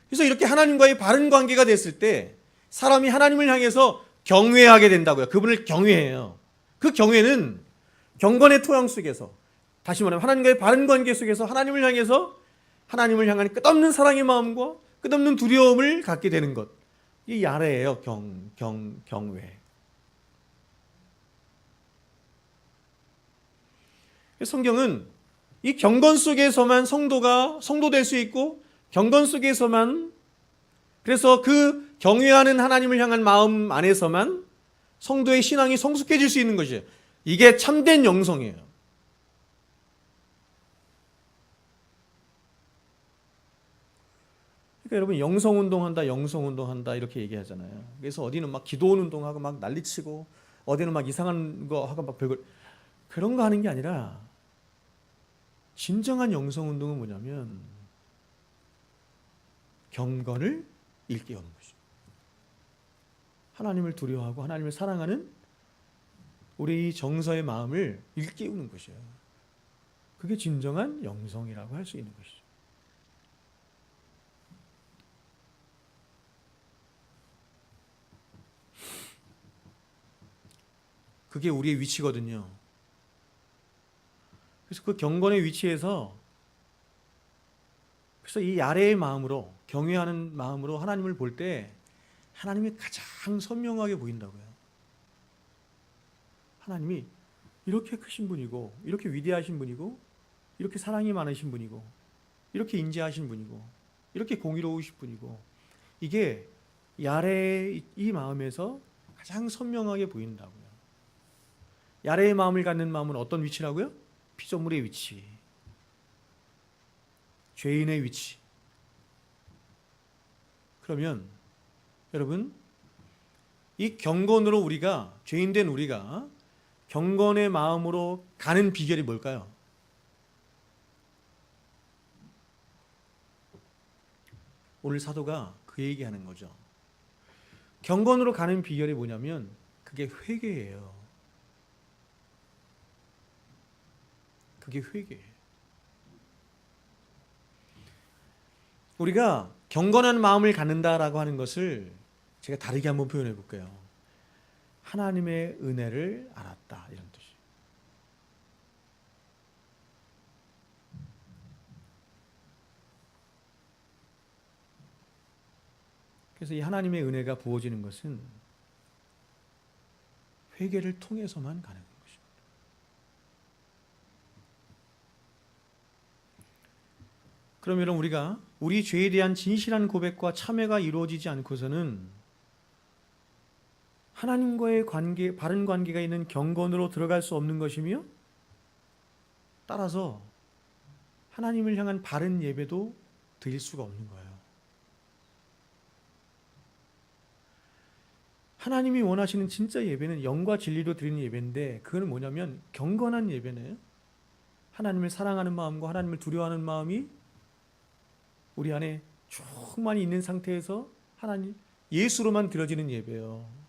그래서 이렇게 하나님과의 바른 관계가 됐을 때 사람이 하나님을 향해서 경외하게 된다고요. 그분을 경외해요. 그 경외는 경건의 토양 속에서, 다시 말하면 하나님과의 바른 관계 속에서 하나님을 향해서 하나님을 향한 끝없는 사랑의 마음과 끝없는 두려움을 갖게 되는 것. 이 야래예요. 경외. 성경은 이 경건 속에서만 성도 될 수 있고, 경건 속에서만, 그래서 그 경외하는 하나님을 향한 마음 안에서만 성도의 신앙이 성숙해질 수 있는 것이에요. 이게 참된 영성이에요. 그러니까 여러분, 영성운동한다 이렇게 얘기하잖아요. 그래서 어디는 막 기도원 운동하고 막 난리치고 어디는 막 이상한 거 하고 막 별걸, 그런 거 하는 게 아니라 진정한 영성운동은 뭐냐면 경건을 일깨우는 것이죠. 하나님을 두려워하고 하나님을 사랑하는 우리 정서의 마음을 일깨우는 것이에요. 그게 진정한 영성이라고 할 수 있는 것이죠. 그게 우리의 위치거든요. 그래서 그 경건의 위치에서, 그래서 이 야레의 마음으로, 경외하는 마음으로 하나님을 볼 때 하나님이 가장 선명하게 보인다고요. 하나님이 이렇게 크신 분이고, 이렇게 위대하신 분이고, 이렇게 사랑이 많으신 분이고, 이렇게 인자하신 분이고, 이렇게 공의로우신 분이고, 이게 야레의 이 마음에서 가장 선명하게 보인다고요. 야레의 마음을 갖는 마음은 어떤 위치라고요? 피조물의 위치, 죄인의 위치. 그러면 여러분, 이 경건으로 우리가, 죄인된 우리가 경건의 마음으로 가는 비결이 뭘까요? 오늘 사도가 그 얘기하는 거죠. 경건으로 가는 비결이 뭐냐면 그게 회개예요. 그게 회개예요. 우리가 경건한 마음을 갖는다라고 하는 것을 제가 다르게 한번 표현해 볼게요. 하나님의 은혜를 알았다, 이런 뜻이에요. 그래서 이 하나님의 은혜가 부어지는 것은 회개를 통해서만 가는 것입니다. 그러면 우리가 우리 죄에 대한 진실한 고백과 참회가 이루어지지 않고서는 하나님과의 관계, 바른 관계가 있는 경건으로 들어갈 수 없는 것이며, 따라서 하나님을 향한 바른 예배도 드릴 수가 없는 거예요. 하나님이 원하시는 진짜 예배는 영과 진리로 드리는 예배인데, 그건 뭐냐면 경건한 예배네요. 하나님을 사랑하는 마음과 하나님을 두려워하는 마음이 우리 안에 충만히 있는 상태에서 하나님, 예수로만 드려지는 예배예요.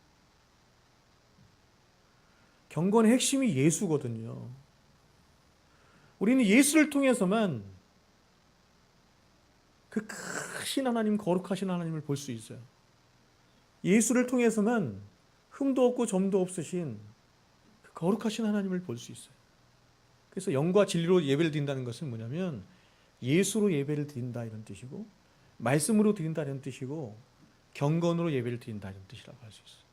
경건의 핵심이 예수거든요. 우리는 예수를 통해서만 그 크신 하나님, 거룩하신 하나님을 볼 수 있어요. 예수를 통해서만 흠도 없고 점도 없으신 그 거룩하신 하나님을 볼 수 있어요. 그래서 영과 진리로 예배를 드린다는 것은 뭐냐면 예수로 예배를 드린다, 이런 뜻이고, 말씀으로 드린다, 이런 뜻이고, 경건으로 예배를 드린다, 이런 뜻이라고 할 수 있어요.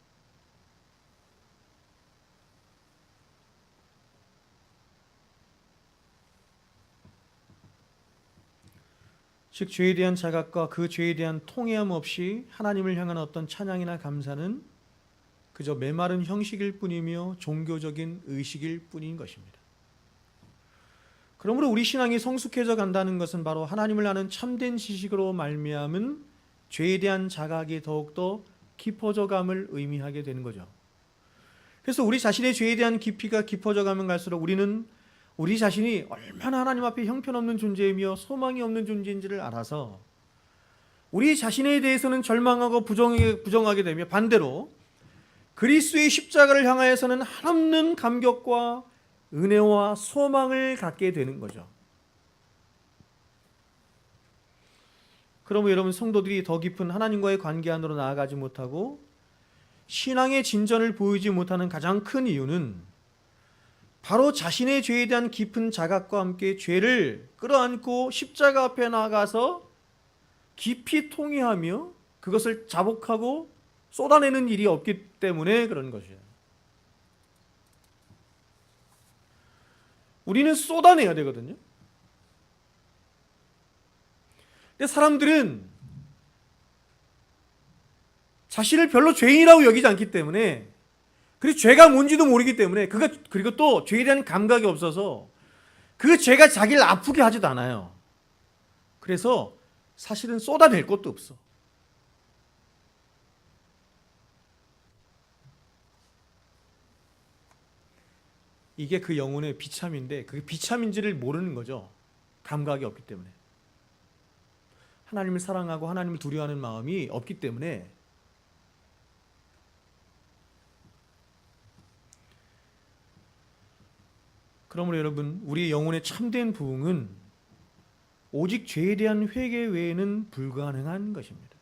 즉 죄에 대한 자각과 그 죄에 대한 통회함 없이 하나님을 향한 어떤 찬양이나 감사는 그저 메마른 형식일 뿐이며 종교적인 의식일 뿐인 것입니다. 그러므로 우리 신앙이 성숙해져 간다는 것은 바로 하나님을 아는 참된 지식으로 말미암은 죄에 대한 자각이 더욱더 깊어져 감을 의미하게 되는 거죠. 그래서 우리 자신의 죄에 대한 깊이가 깊어져 가면 갈수록 우리는 우리 자신이 얼마나 하나님 앞에 형편없는 존재이며 소망이 없는 존재인지를 알아서 우리 자신에 대해서는 절망하고 부정하게 되며 반대로 그리스도의 십자가를 향하여서는 한없는 감격과 은혜와 소망을 갖게 되는 거죠. 그러면 여러분 성도들이 더 깊은 하나님과의 관계 안으로 나아가지 못하고 신앙의 진전을 보이지 못하는 가장 큰 이유는 바로 자신의 죄에 대한 깊은 자각과 함께 죄를 끌어안고 십자가 앞에 나가서 깊이 통회하며 그것을 자복하고 쏟아내는 일이 없기 때문에 그런 것이에요. 우리는 쏟아내야 되거든요. 근데 사람들은 자신을 별로 죄인이라고 여기지 않기 때문에, 그리고 죄가 뭔지도 모르기 때문에, 그리고 또 죄에 대한 감각이 없어서 그 죄가 자기를 아프게 하지도 않아요. 그래서 사실은 쏟아낼 것도 없어. 이게 그 영혼의 비참인데 그게 비참인지를 모르는 거죠. 감각이 없기 때문에. 하나님을 사랑하고 하나님을 두려워하는 마음이 없기 때문에. 그러므로 여러분, 우리 영혼의 참된 부흥은 오직 죄에 대한 회개 외에는 불가능한 것입니다.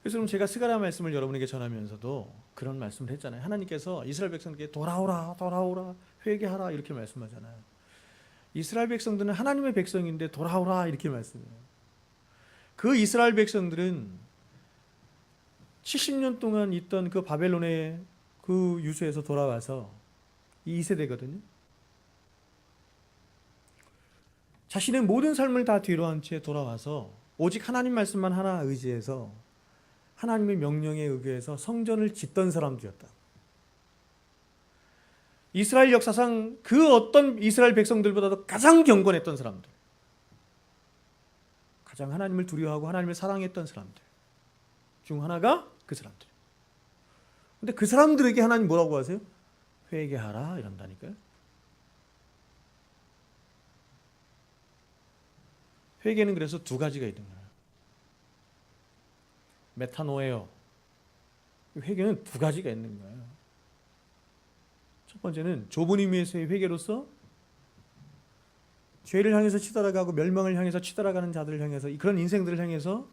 그래서 제가 스가랴 말씀을 여러분에게 전하면서도 그런 말씀을 했잖아요. 하나님께서 이스라엘 백성에게 돌아오라, 돌아오라, 회개하라 이렇게 말씀하잖아요. 이스라엘 백성들은 하나님의 백성인데 돌아오라 이렇게 말씀해요. 그 이스라엘 백성들은 70년 동안 있던 그 바벨론의 그 유수에서 돌아와서 이 2세대거든요. 자신의 모든 삶을 다 뒤로한 채 돌아와서 오직 하나님 말씀만 하나 의지해서 하나님의 명령에 의거해서 성전을 짓던 사람들이었다. 이스라엘 역사상 그 어떤 이스라엘 백성들보다도 가장 경건했던 사람들, 가장 하나님을 두려워하고 하나님을 사랑했던 사람들 중 하나가 그 사람들. 근데 그 사람들에게 하나님 뭐라고 하세요? 회개하라 이런다니까요. 회개는 그래서 두 가지가 있는 거예요. 메타노에요. 회개는 두 가지가 있는 거예요. 첫 번째는 좁은 의미에서의 회개로서 죄를 향해서 치달아가고 멸망을 향해서 치달아가는 자들을 향해서, 그런 인생들을 향해서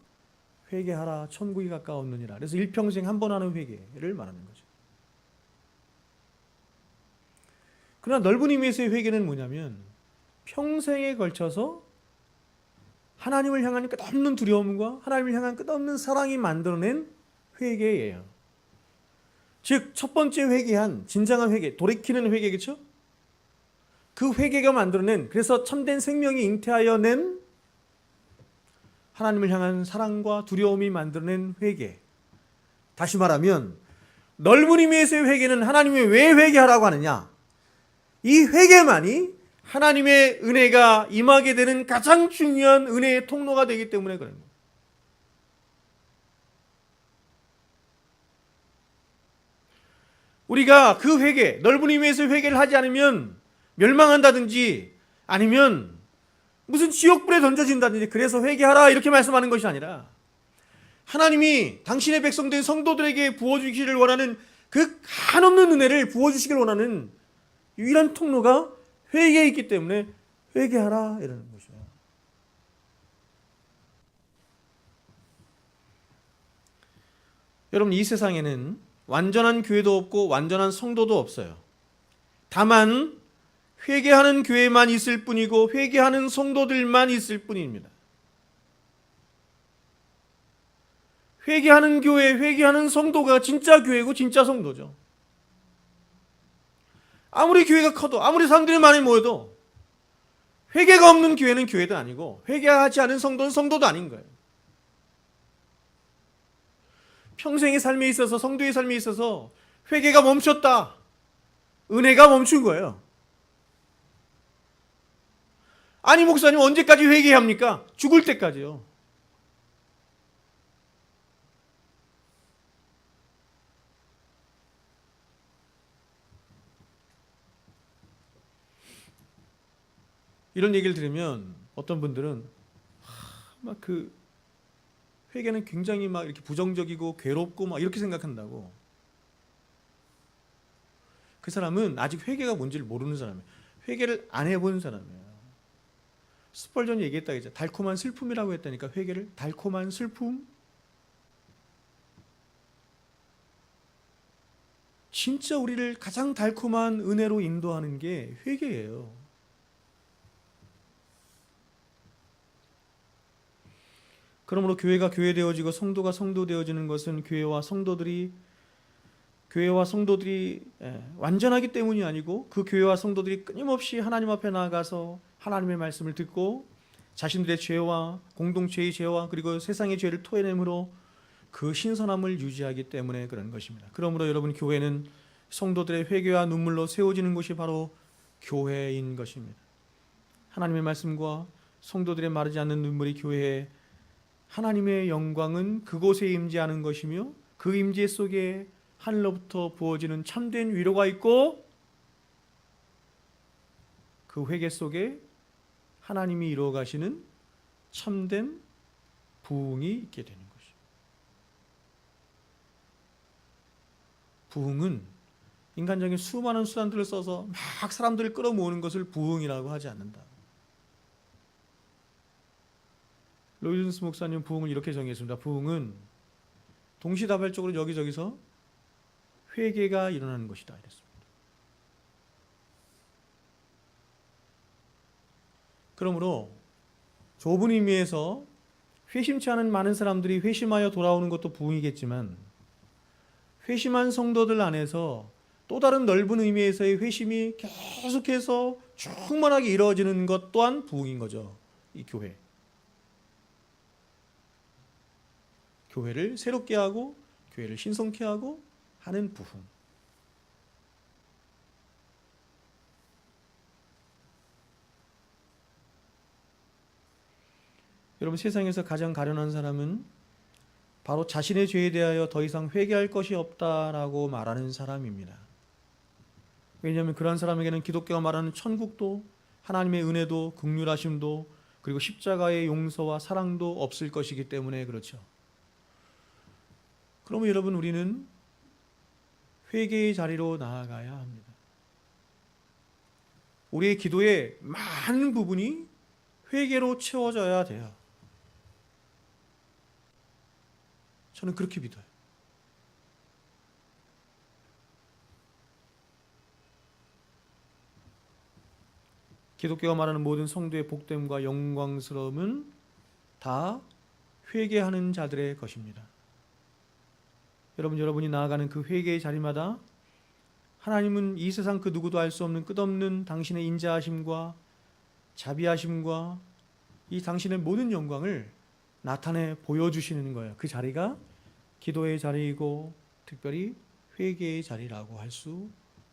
회개하라, 천국이 가까웠느니라. 그래서 일평생 한 번 하는 회개를 말하는 거죠. 그러나 넓은 의미에서의 회개는 뭐냐면 평생에 걸쳐서 하나님을 향한 끝없는 두려움과 하나님을 향한 끝없는 사랑이 만들어낸 회개예요. 즉 첫 번째 회개한 진정한 회개, 돌이키는 회개겠죠? 그 회개가 만들어낸, 그래서 참된 생명이 잉태하여 낸 하나님을 향한 사랑과 두려움이 만들어낸 회개. 다시 말하면 넓은 의미에서의 회개는 하나님이 왜 회개하라고 하느냐? 이 회개만이 하나님의 은혜가 임하게 되는 가장 중요한 은혜의 통로가 되기 때문에 그런 거예요. 우리가 그 회개, 넓은 의미에서 회개를 하지 않으면 멸망한다든지 아니면 무슨 지옥불에 던져진다든지 그래서 회개하라 이렇게 말씀하는 것이 아니라 하나님이 당신의 백성된 성도들에게 부어주시기를 원하는 그 한없는 은혜를 부어주시기를 원하는 유일한 통로가 회개에 있기 때문에 회개하라 이러는 것이에요. 여러분, 이 세상에는 완전한 교회도 없고 완전한 성도도 없어요. 다만 회개하는 교회만 있을 뿐이고 회개하는 성도들만 있을 뿐입니다. 회개하는 교회, 회개하는 성도가 진짜 교회고 진짜 성도죠. 아무리 교회가 커도, 아무리 사람들이 많이 모여도 회개가 없는 교회는 교회도 아니고 회개하지 않은 성도는 성도도 아닌 거예요. 평생의 삶에 있어서 성도의 삶에 있어서 회개가 멈췄다. 은혜가 멈춘 거예요. 아니 목사님 언제까지 회개합니까? 죽을 때까지요. 이런 얘기를 들으면 어떤 분들은 막 그 회개는 굉장히 막 이렇게 부정적이고 괴롭고 막 이렇게 생각한다고. 그 사람은 아직 회개가 뭔지를 모르는 사람이에요. 회개를 안 해본 사람이에요. 스펄전이 얘기했다 이제 달콤한 슬픔이라고 했다니까. 회개를 달콤한 슬픔. 진짜 우리를 가장 달콤한 은혜로 인도하는 게 회개예요. 그러므로 교회가 교회되어지고 성도가 성도되어지는 것은 교회와 성도들이 완전하기 때문이 아니고 그 교회와 성도들이 끊임없이 하나님 앞에 나아가서 하나님의 말씀을 듣고 자신들의 죄와 공동체의 죄와 그리고 세상의 죄를 토해내므로 그 신선함을 유지하기 때문에 그런 것입니다. 그러므로 여러분, 교회는 성도들의 회개와 눈물로 세워지는 곳이 바로 교회인 것입니다. 하나님의 말씀과 성도들의 마르지 않는 눈물이 교회에, 하나님의 영광은 그곳에 임재하는 것이며 그 임재 속에 하늘로부터 부어지는 참된 위로가 있고 그 회개 속에 하나님이 이루어 가시는 참된 부흥이 있게 되는 것이죠. 부흥은 인간적인 수많은 수단들을 써서 막 사람들을 끌어모으는 것을 부흥이라고 하지 않는다. 로이든스 목사님 부흥을 이렇게 정의했습니다. 부흥은 동시다발적으로 여기저기서 회개가 일어나는 것이다 이랬습니다. 그러므로 좁은 의미에서 회심치 않은 많은 사람들이 회심하여 돌아오는 것도 부흥이겠지만, 회심한 성도들 안에서 또 다른 넓은 의미에서의 회심이 계속해서 충만하게 이루어지는 것 또한 부흥인 거죠. 이 교회를 새롭게 하고 교회를 신성케 하고 하는 부흥. 여러분, 세상에서 가장 가련한 사람은 바로 자신의 죄에 대하여 더 이상 회개할 것이 없다라고 말하는 사람입니다. 왜냐하면 그런 사람에게는 기독교가 말하는 천국도, 하나님의 은혜도, 긍휼하심도, 그리고 십자가의 용서와 사랑도 없을 것이기 때문에 그렇죠. 그러면 여러분, 우리는 회개의 자리로 나아가야 합니다. 우리의 기도의 많은 부분이 회개로 채워져야 돼요. 저는 그렇게 믿어요. 기독교가 말하는 모든 성도의 복됨과 영광스러움은 다 회개하는 자들의 것입니다. 여러분이 나아가는 그 회개의 자리마다 하나님은 이 세상 그 누구도 알 수 없는 끝없는 당신의 인자하심과 자비하심과 이 당신의 모든 영광을 나타내 보여주시는 거예요. 그 자리가 기도의 자리이고 특별히 회개의 자리라고 할 수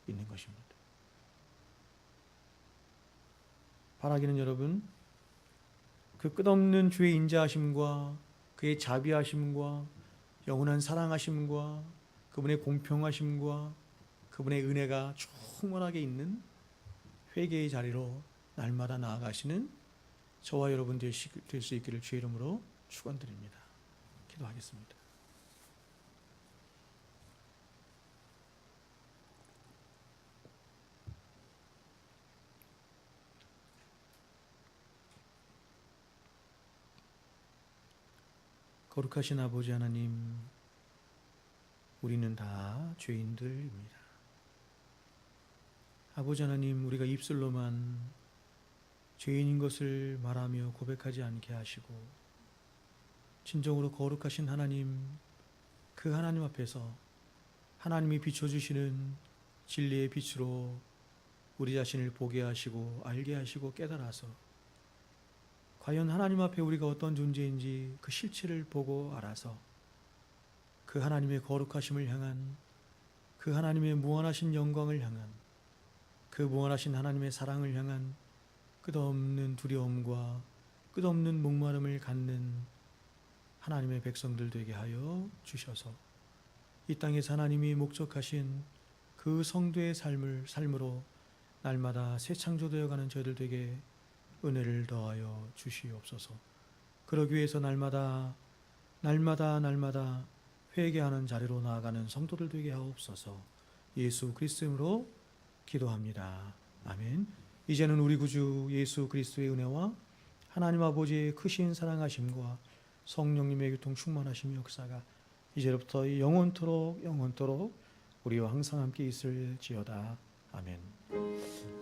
있는 것입니다. 바라기는 여러분, 그 끝없는 주의 인자하심과 그의 자비하심과 영원한 사랑하심과 그분의 공평하심과 그분의 은혜가 충만하게 있는 회개의 자리로 날마다 나아가시는 저와 여러분 될 수 있기를 주의 이름으로 축원드립니다. 기도하겠습니다. 거룩하신 아버지 하나님, 우리는 다 죄인들입니다. 아버지 하나님, 우리가 입술로만 죄인인 것을 말하며 고백하지 않게 하시고 진정으로 거룩하신 하나님, 그 하나님 앞에서 하나님이 비춰주시는 진리의 빛으로 우리 자신을 보게 하시고 알게 하시고 깨달아서 과연 하나님 앞에 우리가 어떤 존재인지 그 실체를 보고 알아서 그 하나님의 거룩하심을 향한, 그 하나님의 무한하신 영광을 향한, 그 무한하신 하나님의 사랑을 향한 끝없는 두려움과 끝없는 목마름을 갖는 하나님의 백성들 되게 하여 주셔서 이 땅에서 하나님이 목적하신 그 성도의 삶으로 날마다 새 창조되어가는 저희들 되게 은혜를 더하여 주시옵소서. 그러기 위해서 날마다 회개하는 자리로 나아가는 성도들 되게 하옵소서. 예수 그리스도로 기도합니다. 아멘. 이제는 우리 구주 예수 그리스도의 은혜와 하나님 아버지의 크신 사랑하심과 성령님의 교통 충만하심 역사가 이제부터 영원토록 우리와 항상 함께 있을지어다. 아멘.